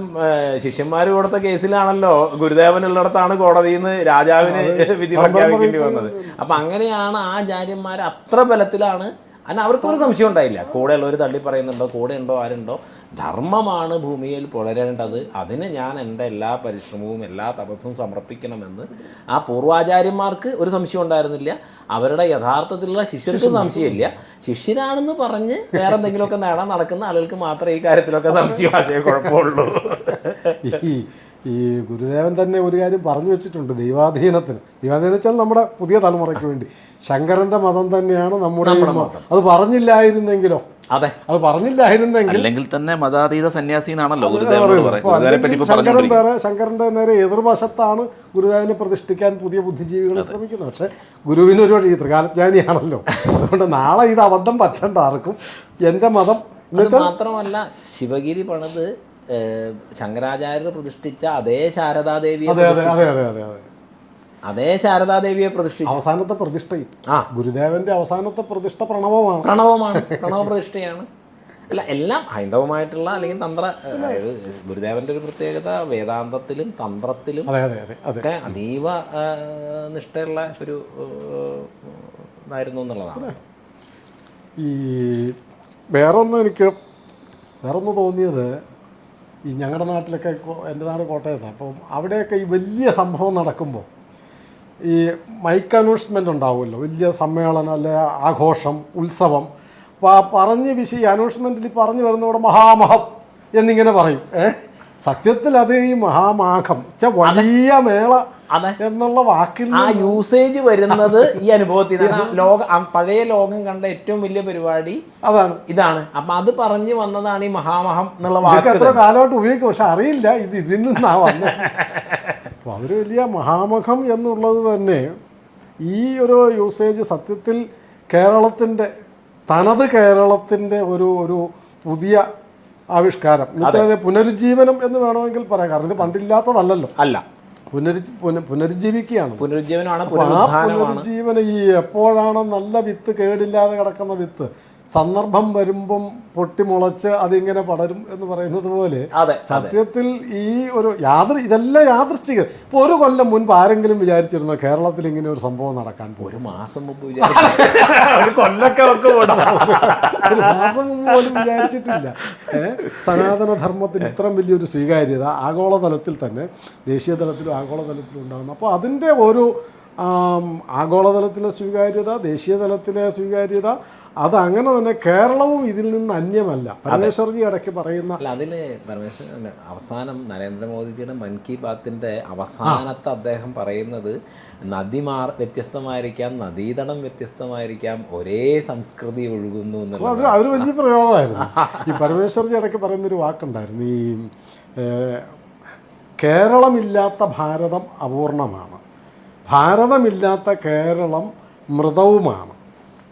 ശിഷ്യന്മാർ കൊടുത്ത കേസിലാണല്ലോ ഗുരുദേവനുള്ളിടത്താണ് കോടതിയിൽ നിന്ന് രാജാവിന് വിധി പ്രഖ്യാപിക്കേണ്ടി വന്നത്. അപ്പം അങ്ങനെയാണ് ആ ആചാര്യന്മാർ അത്ര ബലത്തിലാണ്. അതിന് അവർക്കൊരു സംശയം ഉണ്ടായില്ല. കൂടെയുള്ളവർ തള്ളി പറയുന്നുണ്ടോ, കൂടെ ഉണ്ടോ, ആരുണ്ടോ, ധർമ്മമാണ് ഭൂമിയിൽ പുലരേണ്ടത്, അതിന് ഞാൻ എൻ്റെ എല്ലാ പരിശ്രമവും എല്ലാ തപസ്സും സമർപ്പിക്കണമെന്ന് ആ പൂർവാചാര്യന്മാർക്ക് ഒരു സംശയം ഉണ്ടായിരുന്നില്ല. അവരുടെ യഥാർത്ഥത്തിലുള്ള ശിഷ്യർക്ക് സംശയമില്ല. ശിഷ്യരാണെന്ന് പറഞ്ഞ് വേറെ എന്തെങ്കിലുമൊക്കെ നേടാൻ നടക്കുന്ന ആളുകൾക്ക് മാത്രമേ ഈ കാര്യത്തിലൊക്കെ സംശയം കുഴപ്പമുള്ളൂ. ഈ ഗുരുദേവൻ തന്നെ ഒരു കാര്യം പറഞ്ഞു വെച്ചിട്ടുണ്ട്, ദൈവാധീനത്തിന്. ദൈവാധീനം വെച്ചാൽ നമ്മുടെ പുതിയ തലമുറയ്ക്ക് വേണ്ടി ശങ്കരന്റെ മതം തന്നെയാണ് നമ്മുടെ മതം. അത് പറഞ്ഞില്ലായിരുന്നെങ്കിലോ, അതെ, അത് പറഞ്ഞില്ലായിരുന്നെങ്കിൽ അല്ലെങ്കിൽ തന്നെ മതാതീത സന്യാസി എന്നാണല്ലോ ശങ്കരൻ വേറെ, ശങ്കരന്റെ നേരെ എതിർവശത്താണ് ഗുരുദേവനെ പ്രതിഷ്ഠിക്കാൻ പുതിയ ബുദ്ധിജീവികൾ ശ്രമിക്കുന്നത്. പക്ഷെ ഗുരുവിനൊരു ഈ ത്രികാലജ്ഞാനിയാണല്ലോ, അതുകൊണ്ട് നാളെ ഇത് അബദ്ധം പറ്റണ്ട ആർക്കും. എൻ്റെ മതം മാത്രമല്ല, ശിവഗിരി പണിത് ശങ്കരാചാര്യർ പ്രതിഷ്ഠിച്ച അതേ ശാരദാദേവിയെ പ്രതിഷ്ഠിച്ചു. അവസാനത്തെ പ്രതിഷ്ഠയും ഗുരുദേവന്റെ അവസാനത്തെ പ്രതിഷ്ഠ പ്രണവമാണ്. പ്രണവ പ്രതിഷ്ഠയാണ്. അല്ല, എല്ലാം ഹൈന്ദവമായിട്ടുള്ള അല്ലെങ്കിൽ തന്ത്ര, അതായത് ഗുരുദേവന്റെ ഒരു പ്രത്യേകത വേദാന്തത്തിലും തന്ത്രത്തിലും ഒക്കെ അതീവ നിഷ്ഠയുള്ള ഒരു ഇതായിരുന്നു എന്നുള്ളതാണ്. ഈ വേറൊന്ന് തോന്നിയത്, ഈ ഞങ്ങളുടെ നാട്ടിലൊക്കെ, എൻ്റെ നാട് കോട്ടയത്താണ്, അപ്പം അവിടെയൊക്കെ ഈ വലിയ സംഭവം നടക്കുമ്പോൾ ഈ മൈക്ക് അനൗൺസ്മെൻ്റ് ഉണ്ടാവുമല്ലോ, വലിയ സമ്മേളനം അല്ലെ ആഘോഷം, ഉത്സവം. അപ്പോൾ ആ ഈ അനൗൺസ്മെൻറ്റിൽ പറഞ്ഞു വരുന്നവിടെ മഹാമഹം എന്നിങ്ങനെ പറയും. സത്യത്തിൽ അത് ഈ മഹാമാഘം വലിയ മേള എന്നുള്ള വാക്കിൽ ആ യൂസേജ് വരുന്നത് ഈ അനുഭവത്തിൽ പഴയ ലോകം കണ്ട ഏറ്റവും വലിയ പരിപാടി ഇതാണ്. അപ്പൊ അത് പറഞ്ഞു വന്നതാണ് ഈ മഹാമഹം എന്നുള്ള വാക്ക്. എത്ര കാലമായിട്ട് ഉപയോഗിക്കും, പക്ഷെ അറിയില്ല ഇതിൽ നിന്നാ വന്നത്. അപ്പോൾ അതൊരു വലിയ മഹാമഹം എന്നുള്ളത് തന്നെ ഈ ഒരു യൂസേജ് സത്യത്തിൽ തനത് കേരളത്തിൻ്റെ ഒരു പുതിയ ആവിഷ്കാരം എന്നുവെച്ചാൽ പുനരുജ്ജീവനം എന്ന് വേണമെങ്കിൽ പറയാം. കാരണം ഇത് പണ്ടില്ലാത്തതല്ലല്ലോ, അല്ല, പുനരുജ്ജീവിക്കുകയാണ്. പുനരുജ്ജീവനമാണ്. പുനരുജ്ജീവനം ഈ എപ്പോഴാണ് നല്ല വിത്ത്, കേടില്ലാതെ കിടക്കുന്ന വിത്ത് സന്ദർഭം വരുമ്പം പൊട്ടിമുളച്ച് അതിങ്ങനെ പടരും എന്ന് പറയുന്നത് പോലെ അതെ സത്യത്തിൽ ഈ ഒരു ഇതെല്ലാം യാദൃശ്ചികം. ഇപ്പോൾ ഒരു കൊല്ലം മുൻപ് ആരെങ്കിലും വിചാരിച്ചിരുന്നോ കേരളത്തിൽ ഇങ്ങനെ ഒരു സംഭവം നടക്കാൻ പോകും? ഒരു മാസം മുമ്പ് കൊല്ലൊക്കെ ഒരു മാസം മുമ്പ് പോലും വിചാരിച്ചിട്ടില്ല. സനാതനധർമ്മത്തിന് ഇത്രയും വലിയൊരു സ്വീകാര്യത ആഗോളതലത്തിൽ തന്നെ, ദേശീയ തലത്തിലും ആഗോളതലത്തിലും ഉണ്ടാകുന്നു. അപ്പോൾ അതിൻ്റെ ഒരു ആഗോളതലത്തിലെ സ്വീകാര്യത, ദേശീയ തലത്തിലെ സ്വീകാര്യത, അത് അങ്ങനെ തന്നെ കേരളവും ഇതിൽ നിന്ന് അന്യമല്ല. പരമേശ്വർജി ഇടയ്ക്ക് പറയുന്ന അതിൽ പരമേശ്വരൻ അവസാനം നരേന്ദ്രമോദിജിയുടെ മൻ കി ബാത്തിൻ്റെ അവസാനത്ത് അദ്ദേഹം പറയുന്നത് നദി വ്യത്യസ്തമായിരിക്കാം, നദീതടം വ്യത്യസ്തമായിരിക്കാം, ഒരേ സംസ്കൃതി ഒഴുകുന്നു എന്നുള്ളത് അതൊരു വലിയ പ്രയോഗമായിരുന്നു. ഈ പരമേശ്വർജി ഇടയ്ക്ക് പറയുന്നൊരു വാക്കുണ്ടായിരുന്നു, ഈ കേരളമില്ലാത്ത ഭാരതം അപൂർണമാണ്, ഭാരതമില്ലാത്ത കേരളം മൃതവുമാണ്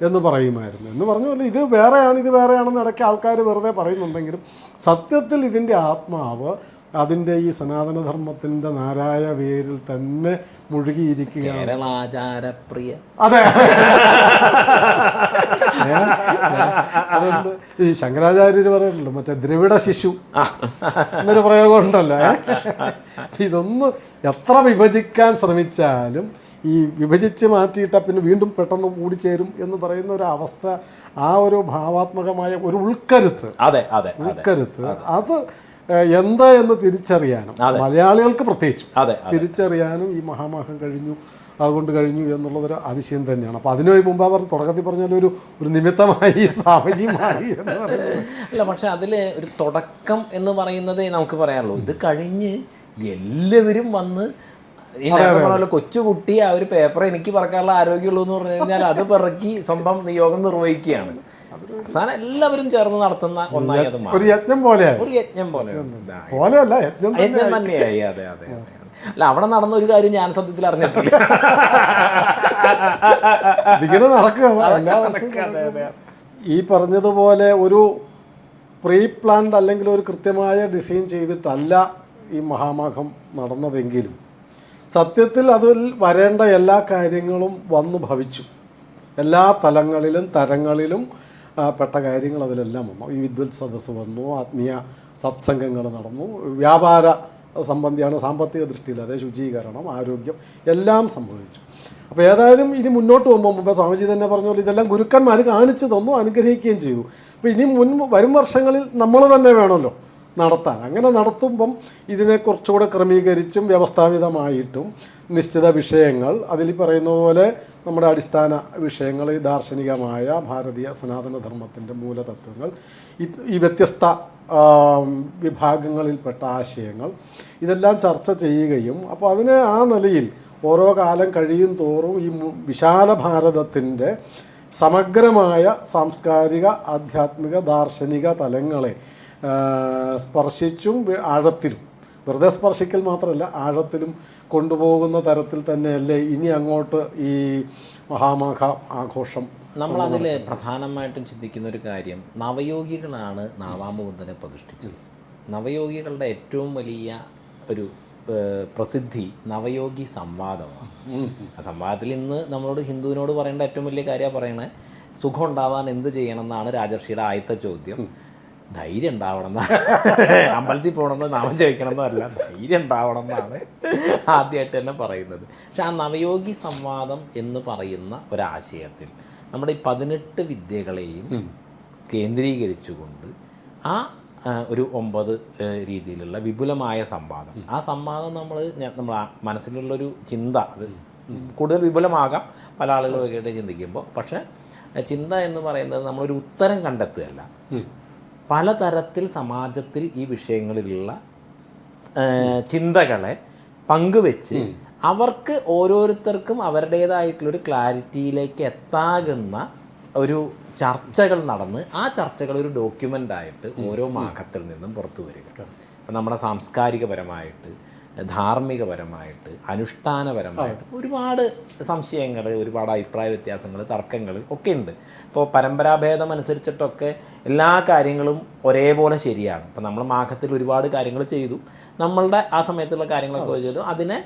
എന്ന് പറയുമായിരുന്നു. എന്ന് പറഞ്ഞാൽ ഇത് വേറെയാണെന്ന് ഇടയ്ക്ക് ആൾക്കാർ വെറുതെ പറയുന്നുണ്ടെങ്കിലും സത്യത്തിൽ ഇതിൻ്റെ ആത്മാവ് അതിൻ്റെ ഈ സനാതനധർമ്മത്തിൻ്റെ നാരായ വേരിൽ തന്നെ മുഴുകിയിരിക്കുകയാണ്. കേരളാചാരപ്രിയ. അതെ, അതുകൊണ്ട് ഈ ശങ്കരാചാര്യർ പറയുന്നുണ്ടല്ലോ മറ്റേ ദ്രവിഡ ശിശു എന്നൊരു പ്രയോഗം ഉണ്ടല്ലോ. ഇതൊന്ന് എത്ര വിഭജിക്കാൻ ശ്രമിച്ചാലും ഈ വിഭജിച്ച് മാറ്റിയിട്ട പിന്നെ വീണ്ടും പെട്ടെന്ന് കൂടിച്ചേരും എന്ന് പറയുന്ന ഒരു അവസ്ഥ, ആ ഒരു ഭാവാത്മകമായ ഒരു ഉൾക്കരുത്ത്, ഉൾക്കരുത്ത് അത് എന്താ എന്ന് തിരിച്ചറിയാനും മലയാളികൾക്ക് പ്രത്യേകിച്ചും തിരിച്ചറിയാനും ഈ മഹാമാഹം അതുകൊണ്ട് കഴിഞ്ഞു എന്നുള്ളതൊരു അതിശയം തന്നെയാണ്. അപ്പോൾ അതിനു മുമ്പ് അവർ തുടക്കത്തിൽ പറഞ്ഞാൽ ഒരു നിമിത്തമായി സ്വാമിജി മാറി എന്ന് പറയുന്നത്. അല്ല, പക്ഷെ അതിൽ ഒരു തുടക്കം എന്ന് പറയുന്നതേ നമുക്ക് പറയാനുള്ളൂ. ഇത് കഴിഞ്ഞ് എല്ലാവരും വന്ന് ഈ നേരത്തെ കൊച്ചുകുട്ടി ആ ഒരു പേപ്പർ എനിക്ക് പറക്കാനുള്ള ആരോഗ്യമുള്ളൂ എന്ന് പറഞ്ഞു കഴിഞ്ഞാൽ അത് പിറക്കി സ്വന്തം നിയോഗം നിർവഹിക്കുകയാണ്. അവസാനം എല്ലാവരും ചേർന്ന് നടത്തുന്ന ഒന്നായി അത് ഒരു യജ്ഞം പോലെ യജ്ഞം തന്നെയായി. അതെ. അല്ല, അവിടെ നടന്ന ഒരു കാര്യം ഞാൻ സത്യത്തിൽ അറിഞ്ഞിട്ടില്ല. ഈ പറഞ്ഞതുപോലെ ഒരു പ്രീ പ്ലാൻഡ് അല്ലെങ്കിൽ ഒരു കൃത്യമായ ഡിസൈൻ ചെയ്തിട്ടല്ല ഈ മഹാമാഘം നടന്നതെങ്കിലും സത്യത്തിൽ അതിൽ വരേണ്ട എല്ലാ കാര്യങ്ങളും വന്നു ഭവിച്ചു. എല്ലാ തരങ്ങളിലും പെട്ട കാര്യങ്ങൾ അതിലെല്ലാം വന്നു. ഈ വിദ്വത് സദസ്സ് വന്നു, ആത്മീയ സത്സംഗങ്ങൾ നടന്നു, വ്യാപാര സംബന്ധിയാണ് സാമ്പത്തിക ദൃഷ്ടിയിൽ, അതേ ശുചീകരണം, ആരോഗ്യം എല്ലാം സംഭവിച്ചു. അപ്പോൾ ഏതായാലും ഇനി മുന്നോട്ട് പോകുമ്പോൾ മുമ്പേ സ്വാമിജി തന്നെ പറഞ്ഞ പോലെ ഇതെല്ലാം ഗുരുക്കന്മാർ കാണിച്ചു തന്നു, അനുഗ്രഹിക്കുകയും ചെയ്തു. അപ്പോൾ ഇനി വരും വർഷങ്ങളിൽ നമ്മൾ തന്നെ വേണമല്ലോ നടത്താൻ. അങ്ങനെ നടത്തുമ്പം ഇതിനെ കുറച്ചുകൂടെ ക്രമീകരിച്ചും വ്യവസ്ഥാപിതമായിട്ടും നിശ്ചിത വിഷയങ്ങൾ, അതിൽ പറയുന്ന പോലെ നമ്മുടെ അടിസ്ഥാന വിഷയങ്ങൾ, ഈ ദാർശനികമായ ഭാരതീയ സനാതനധർമ്മത്തിൻ്റെ മൂലതത്വങ്ങൾ, ഈ വ്യത്യസ്ത വിഭാഗങ്ങളിൽപ്പെട്ട ആശയങ്ങൾ, ഇതെല്ലാം ചർച്ച ചെയ്യുകയും അപ്പോൾ അതിനെ ആ നിലയിൽ ഓരോ കാലം കഴിയും തോറും ഈ വിശാല ഭാരതത്തിൻ്റെ സമഗ്രമായ സാംസ്കാരിക, ആധ്യാത്മിക, ദാർശനിക തലങ്ങളെ സ്പർശിച്ചും ആഴത്തിലും, വെറുതെ സ്പർശിക്കൽ മാത്രമല്ല ആഴത്തിലും കൊണ്ടുപോകുന്ന തരത്തിൽ തന്നെയല്ലേ ഇനി അങ്ങോട്ട് ഈ മഹാമാഘ ആഘോഷം. നമ്മളതിൽ പ്രധാനമായിട്ടും ചിന്തിക്കുന്ന ഒരു കാര്യം, നവയോഗികളാണ് നാവാമുകുന്ദനെ പ്രതിഷ്ഠിച്ചത്. നവയോഗികളുടെ ഏറ്റവും വലിയ ഒരു പ്രസിദ്ധി നവയോഗി സംവാദമാണ്. ആ സംവാദത്തിൽ ഇന്ന് നമ്മളോട് ഹിന്ദുവിനോട് പറയേണ്ട ഏറ്റവും വലിയ കാര്യമാണ് പറയണത്, സുഖം ഉണ്ടാവാൻ എന്ത് ചെയ്യണം എന്നാണ് രാജർഷിയുടെ ആദ്യത്തെ ചോദ്യം. ധൈര്യം ഉണ്ടാവണം എന്നാണ്. അമ്പലത്തിൽ പോകണമെന്നോ നാമം ചോദിക്കണമെന്നോ അല്ല, ധൈര്യം ഉണ്ടാവണം എന്നാണ് ആദ്യമായിട്ട് തന്നെ പറയുന്നത്. പക്ഷെ ആ നവയോഗി സംവാദം എന്ന് പറയുന്ന ഒരാശയത്തിൽ നമ്മുടെ ഈ 18 വിദ്യകളെയും കേന്ദ്രീകരിച്ചുകൊണ്ട് ആ ഒരു 9 രീതിയിലുള്ള വിപുലമായ സംവാദം, ആ സംവാദം നമ്മൾ മനസ്സിലുള്ളൊരു ചിന്ത അത് കൂടുതൽ വിപുലമാകാം പല ആളുകളൊക്കെ ചിന്തിക്കുമ്പോൾ. പക്ഷേ ചിന്ത എന്ന് പറയുന്നത് നമ്മളൊരു ഉത്തരം കണ്ടെത്തുകയല്ല, പലതരത്തിൽ സമാജത്തിൽ ഈ വിഷയങ്ങളിലുള്ള ചിന്തകളെ പങ്കുവെച്ച് അവർക്ക് ഓരോരുത്തർക്കും അവരുടേതായിട്ടുള്ളൊരു ക്ലാരിറ്റിയിലേക്ക് എത്താകുന്ന ഒരു ചർച്ചകൾ നടന്ന് ആ ചർച്ചകൾ ഒരു ഡോക്യുമെൻ്റായിട്ട് ഓരോ മാഘത്തിൽ നിന്നും പുറത്തു വരിക. അപ്പം നമ്മുടെ സാംസ്കാരികപരമായിട്ട്, ധാർമ്മികപരമായിട്ട്, അനുഷ്ഠാനപരമായിട്ട് ഒരുപാട് സംശയങ്ങൾ, ഒരുപാട് അഭിപ്രായ വ്യത്യാസങ്ങൾ, തർക്കങ്ങൾ ഒക്കെ ഉണ്ട്. ഇപ്പോൾ പരമ്പരാഭേദം അനുസരിച്ചിട്ടൊക്കെ എല്ലാ കാര്യങ്ങളും ഒരേപോലെ ശരിയാണ്. ഇപ്പം നമ്മൾ മാഘത്തിൽ ഒരുപാട് കാര്യങ്ങൾ ചെയ്തു, നമ്മളുടെ ആ സമയത്തുള്ള കാര്യങ്ങളൊക്കെ ചെയ്തു, അതിനെ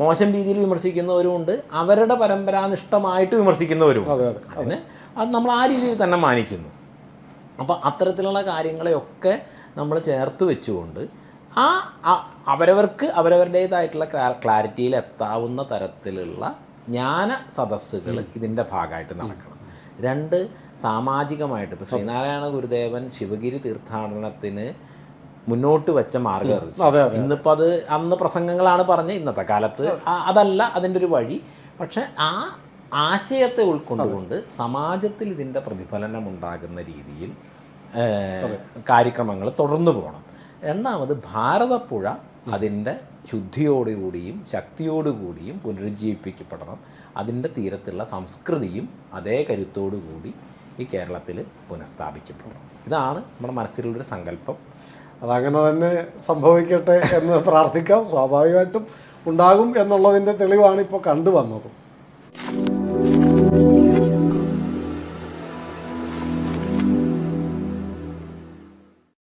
മോശം രീതിയിൽ വിമർശിക്കുന്നവരുമുണ്ട്, അവരുടെ പരമ്പരാനിഷ്ഠമായിട്ട് വിമർശിക്കുന്നവരും. അത് നമ്മൾ ആ രീതിയിൽ തന്നെ മാനിക്കുന്നു. അപ്പോൾ അത്തരത്തിലുള്ള കാര്യങ്ങളെയൊക്കെ നമ്മൾ ചേർത്ത് വെച്ചുകൊണ്ട് അവരവർക്ക് അവരവരുടേതായിട്ടുള്ള ക്ലാരിറ്റിയിൽ എത്താവുന്ന തരത്തിലുള്ള ജ്ഞാന സദസ്സുകൾ ഇതിൻ്റെ ഭാഗമായിട്ട് നടക്കണം. 2, സാമാജികമായിട്ട് ഇപ്പോൾ ശ്രീനാരായണ ഗുരുദേവൻ ശിവഗിരി തീർത്ഥാടനത്തിന് മുന്നോട്ട് വെച്ച മാർഗ്ഗദർശനം, ഇന്നിപ്പോൾ അത് അന്ന് പ്രസംഗങ്ങളാണ് പറഞ്ഞ് ഇന്നത്തെ കാലത്ത് അതല്ല അതിൻ്റെ ഒരു വഴി. പക്ഷെ ആ ആശയത്തെ ഉൾക്കൊണ്ടുകൊണ്ട് സമാജത്തിൽ ഇതിൻ്റെ പ്രതിഫലനം ഉണ്ടാകുന്ന രീതിയിൽ കാര്യക്രമങ്ങൾ തുടർന്നു പോകണം. 2, ഭാരതപ്പുഴ അതിൻ്റെ ശുദ്ധിയോടുകൂടിയും ശക്തിയോടുകൂടിയും പുനരുജ്ജീവിപ്പിക്കപ്പെടണം. അതിൻ്റെ തീരത്തുള്ള സംസ്കൃതിയും അതേ കരുത്തോടുകൂടി ഈ കേരളത്തിൽ പുനഃസ്ഥാപിക്കപ്പെടണം. ഇതാണ് നമ്മുടെ മനസ്സിലുള്ളൊരു സങ്കല്പം. അതങ്ങനെ തന്നെ സംഭവിക്കട്ടെ എന്ന് പ്രാർത്ഥിക്കാം. സ്വാഭാവികമായിട്ടും ഉണ്ടാകും എന്നുള്ളതിൻ്റെ തെളിവാണ് ഇപ്പോൾ കണ്ടുവന്നത്.